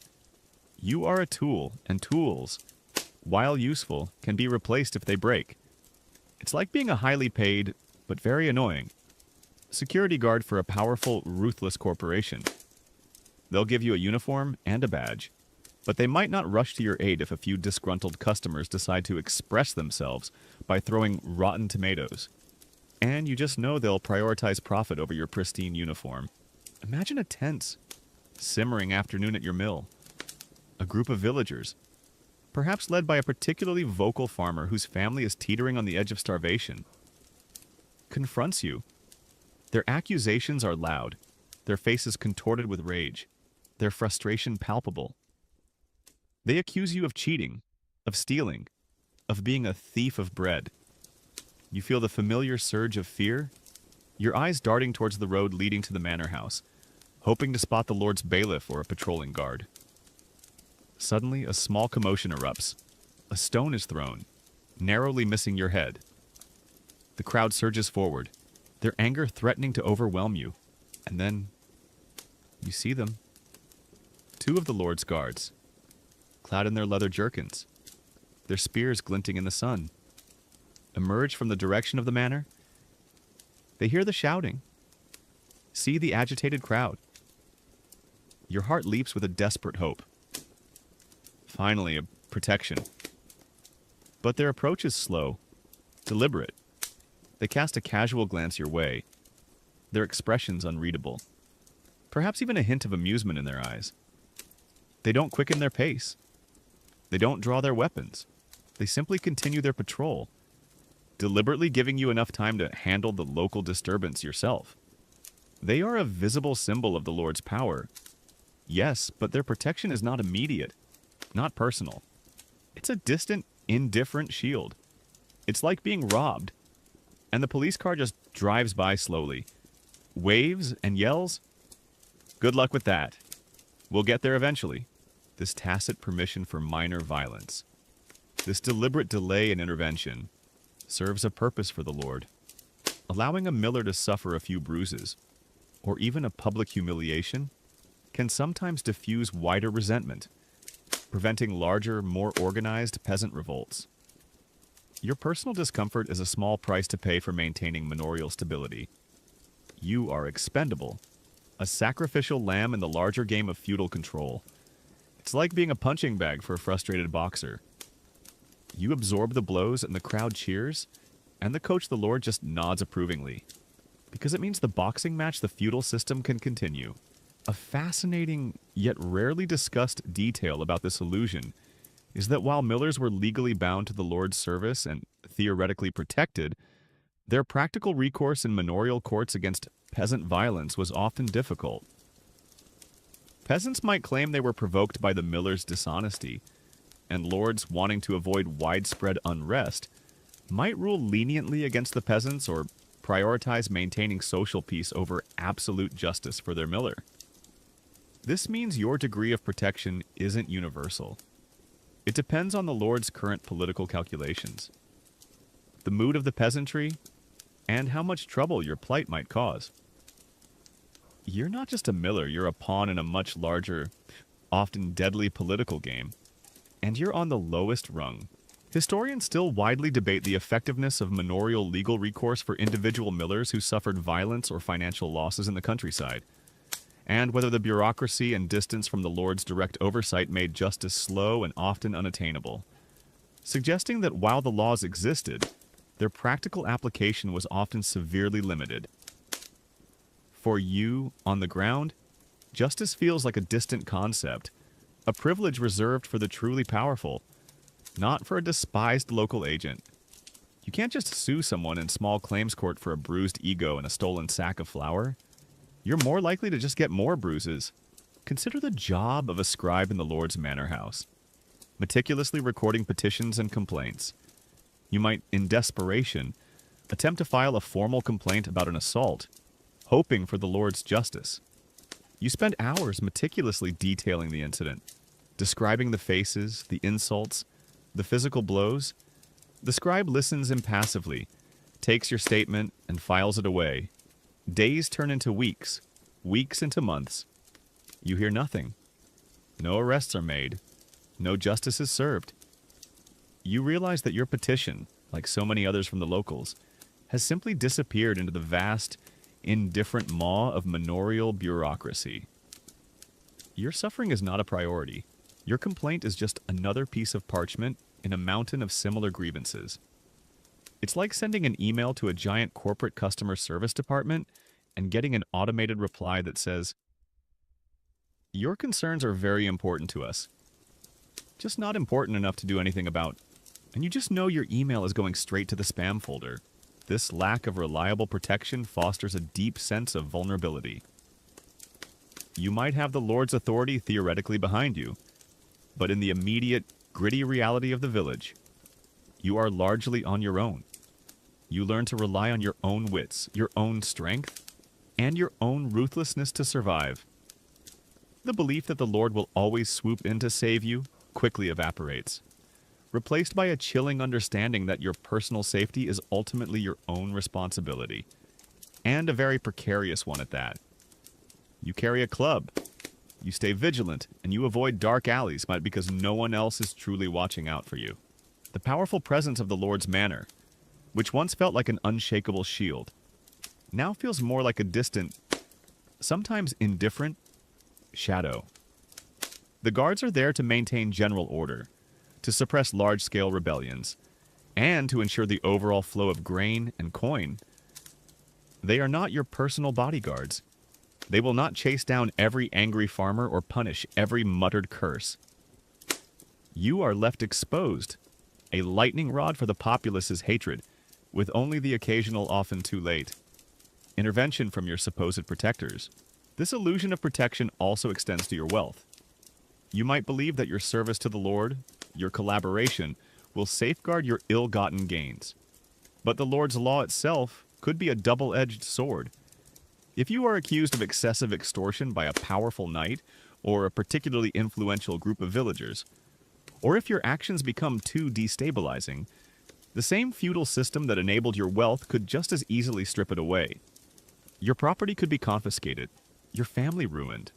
You are a tool, and tools, while useful, can be replaced if they break. It's like being a highly paid, but very annoying, security guard for a powerful, ruthless corporation. They'll give you a uniform and a badge, but they might not rush to your aid if a few disgruntled customers decide to express themselves by throwing rotten tomatoes. And you just know they'll prioritize profit over your pristine uniform. Imagine a tense, simmering afternoon at your mill. A group of villagers, perhaps led by a particularly vocal farmer whose family is teetering on the edge of starvation, confronts you. Their accusations are loud, their faces contorted with rage, their frustration palpable. They accuse you of cheating, of stealing, of being a thief of bread. You feel the familiar surge of fear, your eyes darting towards the road leading to the manor house, hoping to spot the Lord's bailiff or a patrolling guard. Suddenly, a small commotion erupts. A stone is thrown, narrowly missing your head. The crowd surges forward, their anger threatening to overwhelm you. And then, you see them. Two of the Lord's guards, clad in their leather jerkins, their spears glinting in the sun, emerge from the direction of the manor. They hear the shouting, see the agitated crowd. Your heart leaps with a desperate hope. Finally, a protection. But their approach is slow, deliberate. They cast a casual glance your way, their expressions unreadable, perhaps even a hint of amusement in their eyes. They don't quicken their pace. They don't draw their weapons. They simply continue their patrol, deliberately giving you enough time to handle the local disturbance yourself. They are a visible symbol of the Lord's power. Yes, but their protection is not immediate, not personal. It's a distant, indifferent shield. It's like being robbed, and the police car just drives by slowly, waves and yells. Good luck with that. We'll get there eventually. This tacit permission for minor violence, this deliberate delay in intervention, serves a purpose for the Lord. Allowing a miller to suffer a few bruises, or even a public humiliation, can sometimes diffuse wider resentment, preventing larger, more organized peasant revolts. Your personal discomfort is a small price to pay for maintaining manorial stability. You are expendable, a sacrificial lamb in the larger game of feudal control. It's like being a punching bag for a frustrated boxer. You absorb the blows and the crowd cheers, And the coach, the lord, just nods approvingly, because it means the boxing match the feudal system can continue. A fascinating, yet rarely discussed detail about this illusion is that while millers were legally bound to the lord's service and theoretically protected, their practical recourse in manorial courts against peasant violence was often difficult. Peasants might claim they were provoked by the miller's dishonesty, and lords, wanting to avoid widespread unrest, might rule leniently against the peasants or prioritize maintaining social peace over absolute justice for their miller. This means your degree of protection isn't universal. It depends on the lord's current political calculations, the mood of the peasantry, and how much trouble your plight might cause. You're not just a miller, you're a pawn in a much larger, often deadly political game, and you're on the lowest rung. Historians still widely debate the effectiveness of manorial legal recourse for individual millers who suffered violence or financial losses in the countryside, and whether the bureaucracy and distance from the lord's direct oversight made justice slow and often unattainable, suggesting that while the laws existed, their practical application was often severely limited. For you, on the ground, justice feels like a distant concept, a privilege reserved for the truly powerful, not for a despised local agent. You can't just sue someone in small claims court for a bruised ego and a stolen sack of flour. You're more likely to just get more bruises. Consider the job of a scribe in the Lord's manor house, meticulously recording petitions and complaints. You might, in desperation, attempt to file a formal complaint about an assault, hoping for the Lord's justice. You spend hours meticulously detailing the incident, describing the faces, the insults, the physical blows. The scribe listens impassively, takes your statement, and files it away. Days turn into weeks, weeks into months. You hear nothing. No arrests are made. No justice is served. You realize that your petition, like so many others from the locals, has simply disappeared into the vast, indifferent maw of manorial bureaucracy. Your suffering is not a priority. Your complaint is just another piece of parchment in a mountain of similar grievances. It's like sending an email to a giant corporate customer service department and getting an automated reply that says, "Your concerns are very important to us, just not important enough to do anything about." And you just know your email is going straight to the spam folder. This lack of reliable protection fosters a deep sense of vulnerability. You might have the Lord's authority theoretically behind you, but in the immediate, gritty reality of the village, you are largely on your own. You learn to rely on your own wits, your own strength, and your own ruthlessness to survive. The belief that the Lord will always swoop in to save you quickly evaporates, replaced by a chilling understanding that your personal safety is ultimately your own responsibility, and a very precarious one at that. You carry a club. You stay vigilant, and you avoid dark alleys because no one else is truly watching out for you. The powerful presence of the Lord's manor, which once felt like an unshakable shield, now feels more like a distant, sometimes indifferent, shadow. The guards are there to maintain general order, to suppress large-scale rebellions, and to ensure the overall flow of grain and coin. They are not your personal bodyguards. They will not chase down every angry farmer or punish every muttered curse. You are left exposed, a lightning rod for the populace's hatred, with only the occasional, often too late, intervention from your supposed protectors. This illusion of protection also extends to your wealth. You might believe that your service to the Lord, your collaboration, will safeguard your ill-gotten gains. But the Lord's law itself could be a double-edged sword. If you are accused of excessive extortion by a powerful knight or a particularly influential group of villagers, or if your actions become too destabilizing, the same feudal system that enabled your wealth could just as easily strip it away. Your property could be confiscated, your family ruined,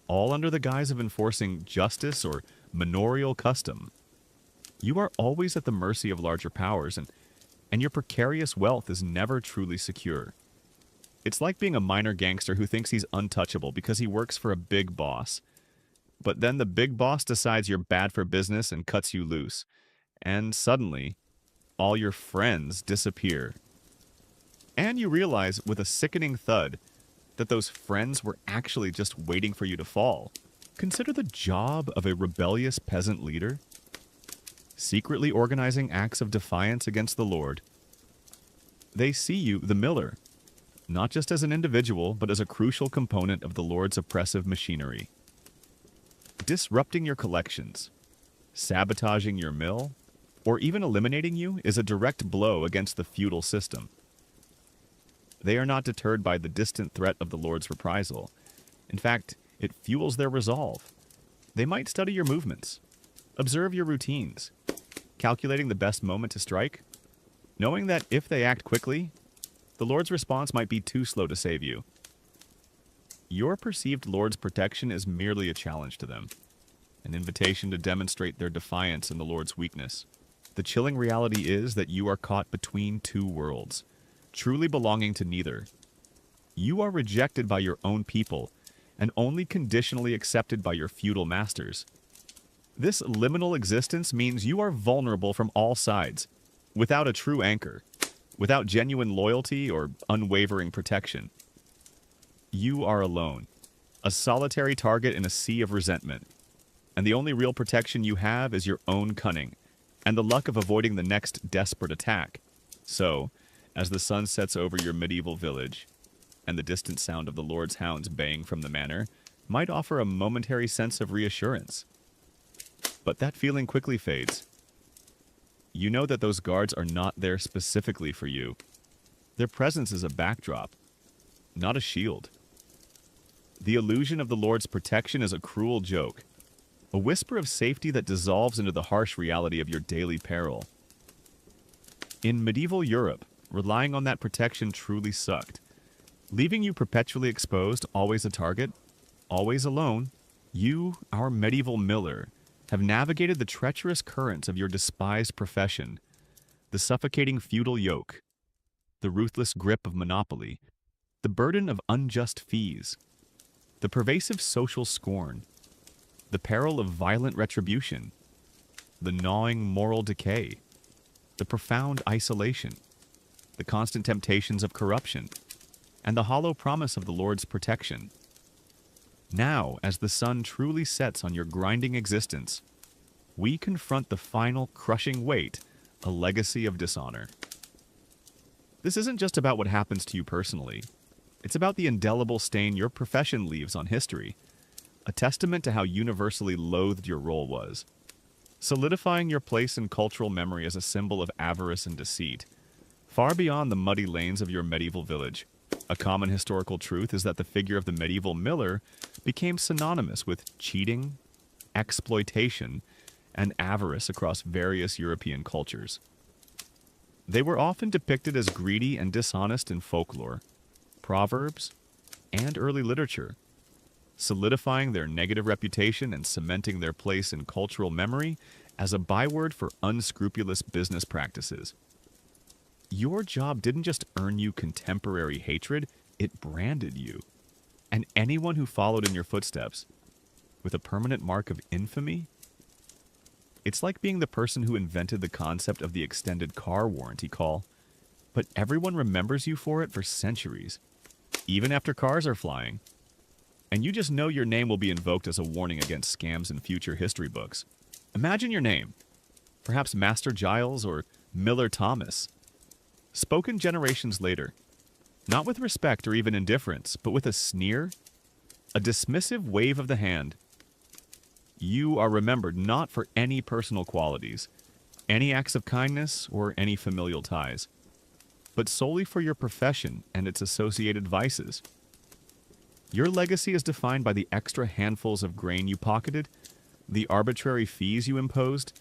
all under the guise of enforcing justice or manorial custom. You are always at the mercy of larger powers, and your precarious wealth is never truly secure. It's like being a minor gangster who thinks he's untouchable because he works for a big boss. But then the big boss decides you're bad for business and cuts you loose. And suddenly, all your friends disappear. And you realize with a sickening thud that those friends were actually just waiting for you to fall. Consider the job of a rebellious peasant leader, secretly organizing acts of defiance against the Lord. They see you, the miller, not just as an individual, but as a crucial component of the Lord's oppressive machinery. Disrupting your collections, sabotaging your mill, or even eliminating you is a direct blow against the feudal system. They are not deterred by the distant threat of the Lord's reprisal. In fact, it fuels their resolve. They might study your movements, observe your routines, calculating the best moment to strike, knowing that if they act quickly, the Lord's response might be too slow to save you. Your perceived Lord's protection is merely a challenge to them, an invitation to demonstrate their defiance in the Lord's weakness. The chilling reality is that you are caught between two worlds, truly belonging to neither. You are rejected by your own people and only conditionally accepted by your feudal masters. This liminal existence means you are vulnerable from all sides, without a true anchor, without genuine loyalty or unwavering protection. You are alone, a solitary target in a sea of resentment, and the only real protection you have is your own cunning and the luck of avoiding the next desperate attack. So, as the sun sets over your medieval village, and the distant sound of the Lord's hounds baying from the manor might offer a momentary sense of reassurance. But that feeling quickly fades. You know that those guards are not there specifically for you. Their presence is a backdrop, not a shield. The illusion of the Lord's protection is a cruel joke, a whisper of safety that dissolves into the harsh reality of your daily peril. In medieval Europe, relying on that protection truly sucked, leaving you perpetually exposed, always a target, always alone. You, our medieval miller, have navigated the treacherous currents of your despised profession, the suffocating feudal yoke, the ruthless grip of monopoly, the burden of unjust fees, the pervasive social scorn, the peril of violent retribution, the gnawing moral decay, the profound isolation, the constant temptations of corruption, and the hollow promise of the Lord's protection. Now, as the sun truly sets on your grinding existence, we confront the final crushing weight, a legacy of dishonor. This isn't just about what happens to you personally. It's about the indelible stain your profession leaves on history, a testament to how universally loathed your role was, solidifying your place in cultural memory as a symbol of avarice and deceit, far beyond the muddy lanes of your medieval village. A common historical truth is that the figure of the medieval miller became synonymous with cheating, exploitation, and avarice across various European cultures. They were often depicted as greedy and dishonest in folklore, proverbs, and early literature, solidifying their negative reputation and cementing their place in cultural memory as a byword for unscrupulous business practices. Your job didn't just earn you contemporary hatred, it branded you, and anyone who followed in your footsteps, with a permanent mark of infamy. It's like being the person who invented the concept of the extended car warranty call, but everyone remembers you for it for centuries, even after cars are flying. And you just know your name will be invoked as a warning against scams in future history books. Imagine your name, perhaps Master Giles or Miller Thomas, spoken generations later, not with respect or even indifference, but with a sneer, a dismissive wave of the hand. You are remembered not for any personal qualities, any acts of kindness, or any familial ties, but solely for your profession and its associated vices. Your legacy is defined by the extra handfuls of grain you pocketed, the arbitrary fees you imposed,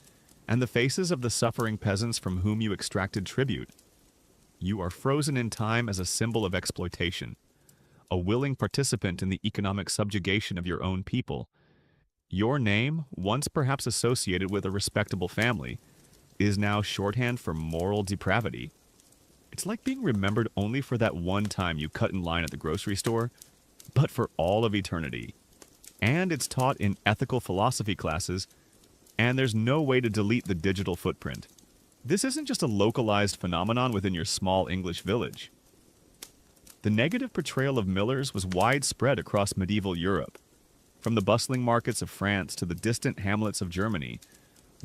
and the faces of the suffering peasants from whom you extracted tribute. You are frozen in time as a symbol of exploitation, a willing participant in the economic subjugation of your own people. Your name, once perhaps associated with a respectable family, is now shorthand for moral depravity. It's like being remembered only for that one time you cut in line at the grocery store, but for all of eternity. And it's taught in ethical philosophy classes, and there's no way to delete the digital footprint. This isn't just a localized phenomenon within your small English village. The negative portrayal of millers was widespread across medieval Europe, from the bustling markets of France to the distant hamlets of Germany.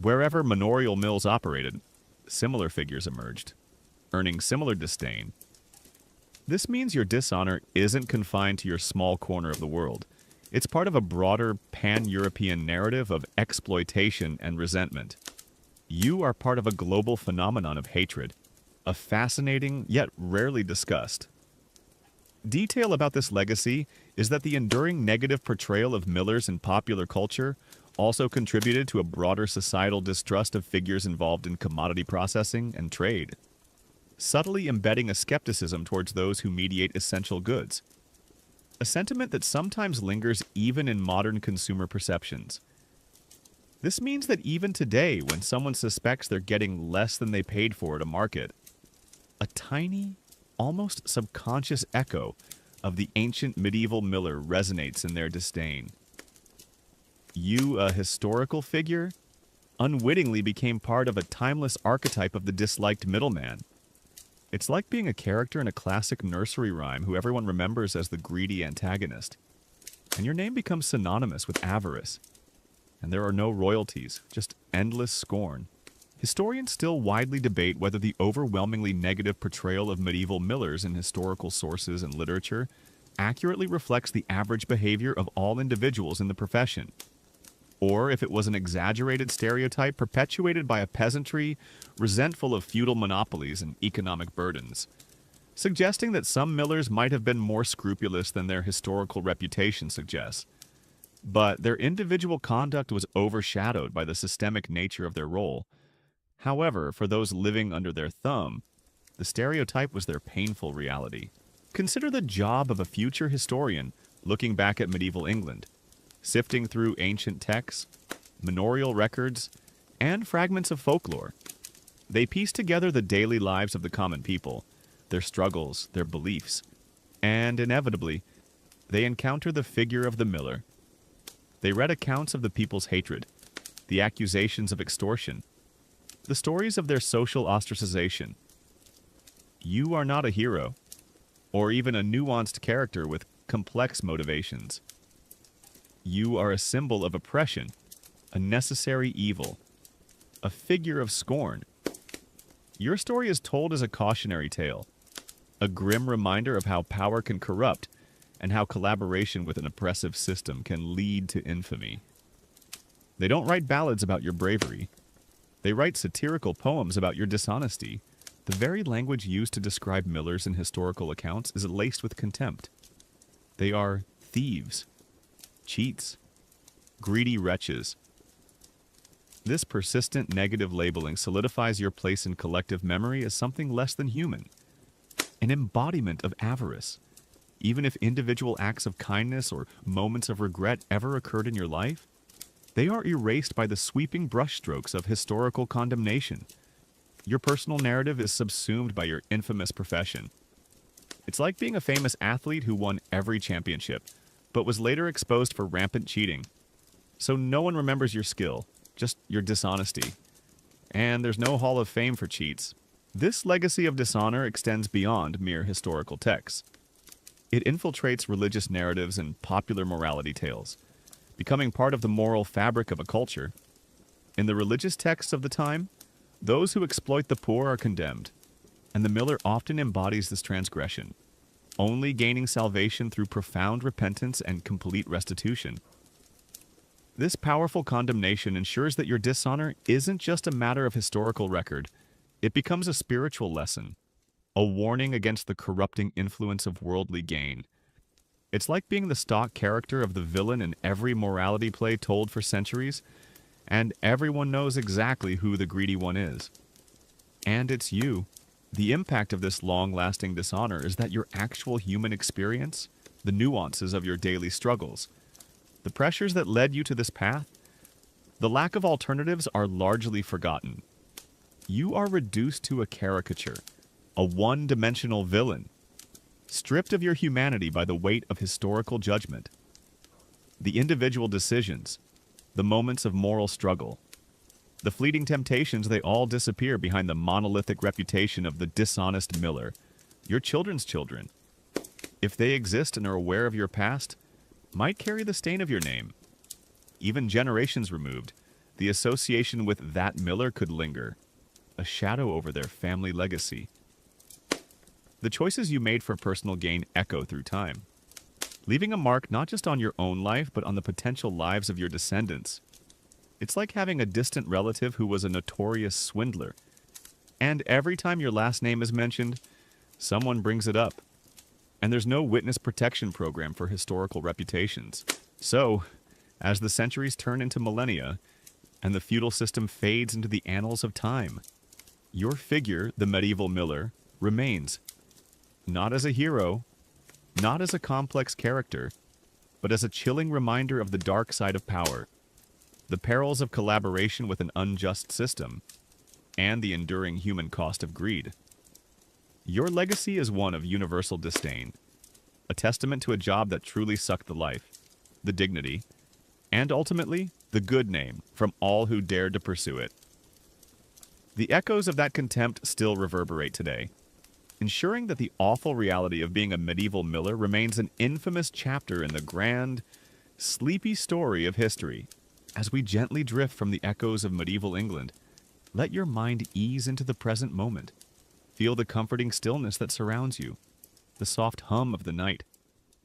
Wherever manorial mills operated, similar figures emerged, earning similar disdain. This means your dishonor isn't confined to your small corner of the world. It's part of a broader pan-European narrative of exploitation and resentment. You are part of a global phenomenon of hatred, a fascinating yet rarely discussed. Detail about this legacy is that the enduring negative portrayal of millers in popular culture also contributed to a broader societal distrust of figures involved in commodity processing and trade, subtly embedding a skepticism towards those who mediate essential goods, a sentiment that sometimes lingers even in modern consumer perceptions. This means that even today, when someone suspects they're getting less than they paid for at a market, a tiny, almost subconscious echo of the ancient medieval miller resonates in their disdain. You, a historical figure, unwittingly became part of a timeless archetype of the disliked middleman. It's like being a character in a classic nursery rhyme who everyone remembers as the greedy antagonist. And your name becomes synonymous with avarice. And there are no royalties, just endless scorn. Historians still widely debate whether the overwhelmingly negative portrayal of medieval millers in historical sources and literature accurately reflects the average behavior of all individuals in the profession, or if it was an exaggerated stereotype perpetuated by a peasantry resentful of feudal monopolies and economic burdens, suggesting that some millers might have been more scrupulous than their historical reputation suggests. But their individual conduct was overshadowed by the systemic nature of their role. However, for those living under their thumb, the stereotype was their painful reality. Consider the job of a future historian looking back at medieval England, sifting through ancient texts, manorial records, and fragments of folklore. They piece together the daily lives of the common people, their struggles, their beliefs, and inevitably, they encounter the figure of the miller. They read accounts of the people's hatred, the accusations of extortion, the stories of their social ostracization. You are not a hero, or even a nuanced character with complex motivations. You are a symbol of oppression, a necessary evil, a figure of scorn. Your story is told as a cautionary tale, a grim reminder of how power can corrupt and how collaboration with an oppressive system can lead to infamy. They don't write ballads about your bravery. They write satirical poems about your dishonesty. The very language used to describe millers in historical accounts is laced with contempt. They are thieves, cheats, greedy wretches. This persistent negative labeling solidifies your place in collective memory as something less than human, an embodiment of avarice. Even if individual acts of kindness or moments of regret ever occurred in your life, they are erased by the sweeping brushstrokes of historical condemnation. Your personal narrative is subsumed by your infamous profession. It's like being a famous athlete who won every championship, but was later exposed for rampant cheating. So no one remembers your skill, just your dishonesty. And there's no hall of fame for cheats. This legacy of dishonor extends beyond mere historical texts. It infiltrates religious narratives and popular morality tales, becoming part of the moral fabric of a culture. In the religious texts of the time, those who exploit the poor are condemned, and the miller often embodies this transgression, only gaining salvation through profound repentance and complete restitution. This powerful condemnation ensures that your dishonor isn't just a matter of historical record, it becomes a spiritual lesson, a warning against the corrupting influence of worldly gain. It's like being the stock character of the villain in every morality play told for centuries, and everyone knows exactly who the greedy one is. And it's you. The impact of this long-lasting dishonor is that your actual human experience, the nuances of your daily struggles, the pressures that led you to this path, the lack of alternatives are largely forgotten. You are reduced to a caricature, a one-dimensional villain, stripped of your humanity by the weight of historical judgment. The individual decisions, the moments of moral struggle, The fleeting temptations, they all disappear behind the monolithic reputation of the dishonest miller, your children's children. If they exist and are aware of your past, might carry the stain of your name. Even generations removed, the association with that miller could linger, a shadow over their family legacy. The choices you made for personal gain echo through time, leaving a mark not just on your own life, but on the potential lives of your descendants. It's like having a distant relative who was a notorious swindler. And every time your last name is mentioned, someone brings it up. And there's no witness protection program for historical reputations. So, as the centuries turn into millennia, and the feudal system fades into the annals of time, your figure, the medieval miller, remains. Not as a hero, not as a complex character, but as a chilling reminder of the dark side of power, the perils of collaboration with an unjust system, and the enduring human cost of greed. Your legacy is one of universal disdain, a testament to a job that truly sucked the life, the dignity, and ultimately, the good name from all who dared to pursue it. The echoes of that contempt still reverberate today, ensuring that the awful reality of being a medieval miller remains an infamous chapter in the grand, sleepy story of history. As we gently drift from the echoes of medieval England, let your mind ease into the present moment. Feel the comforting stillness that surrounds you, the soft hum of the night,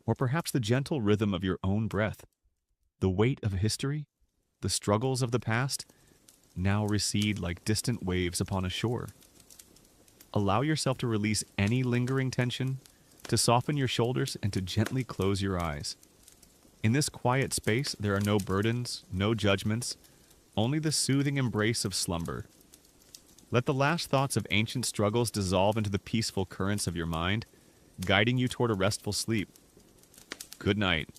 or perhaps the gentle rhythm of your own breath. The weight of history, the struggles of the past, now recede like distant waves upon a shore. Allow yourself to release any lingering tension, to soften your shoulders, and to gently close your eyes. In this quiet space, there are no burdens, no judgments, only the soothing embrace of slumber. Let the last thoughts of ancient struggles dissolve into the peaceful currents of your mind, guiding you toward a restful sleep. Good night.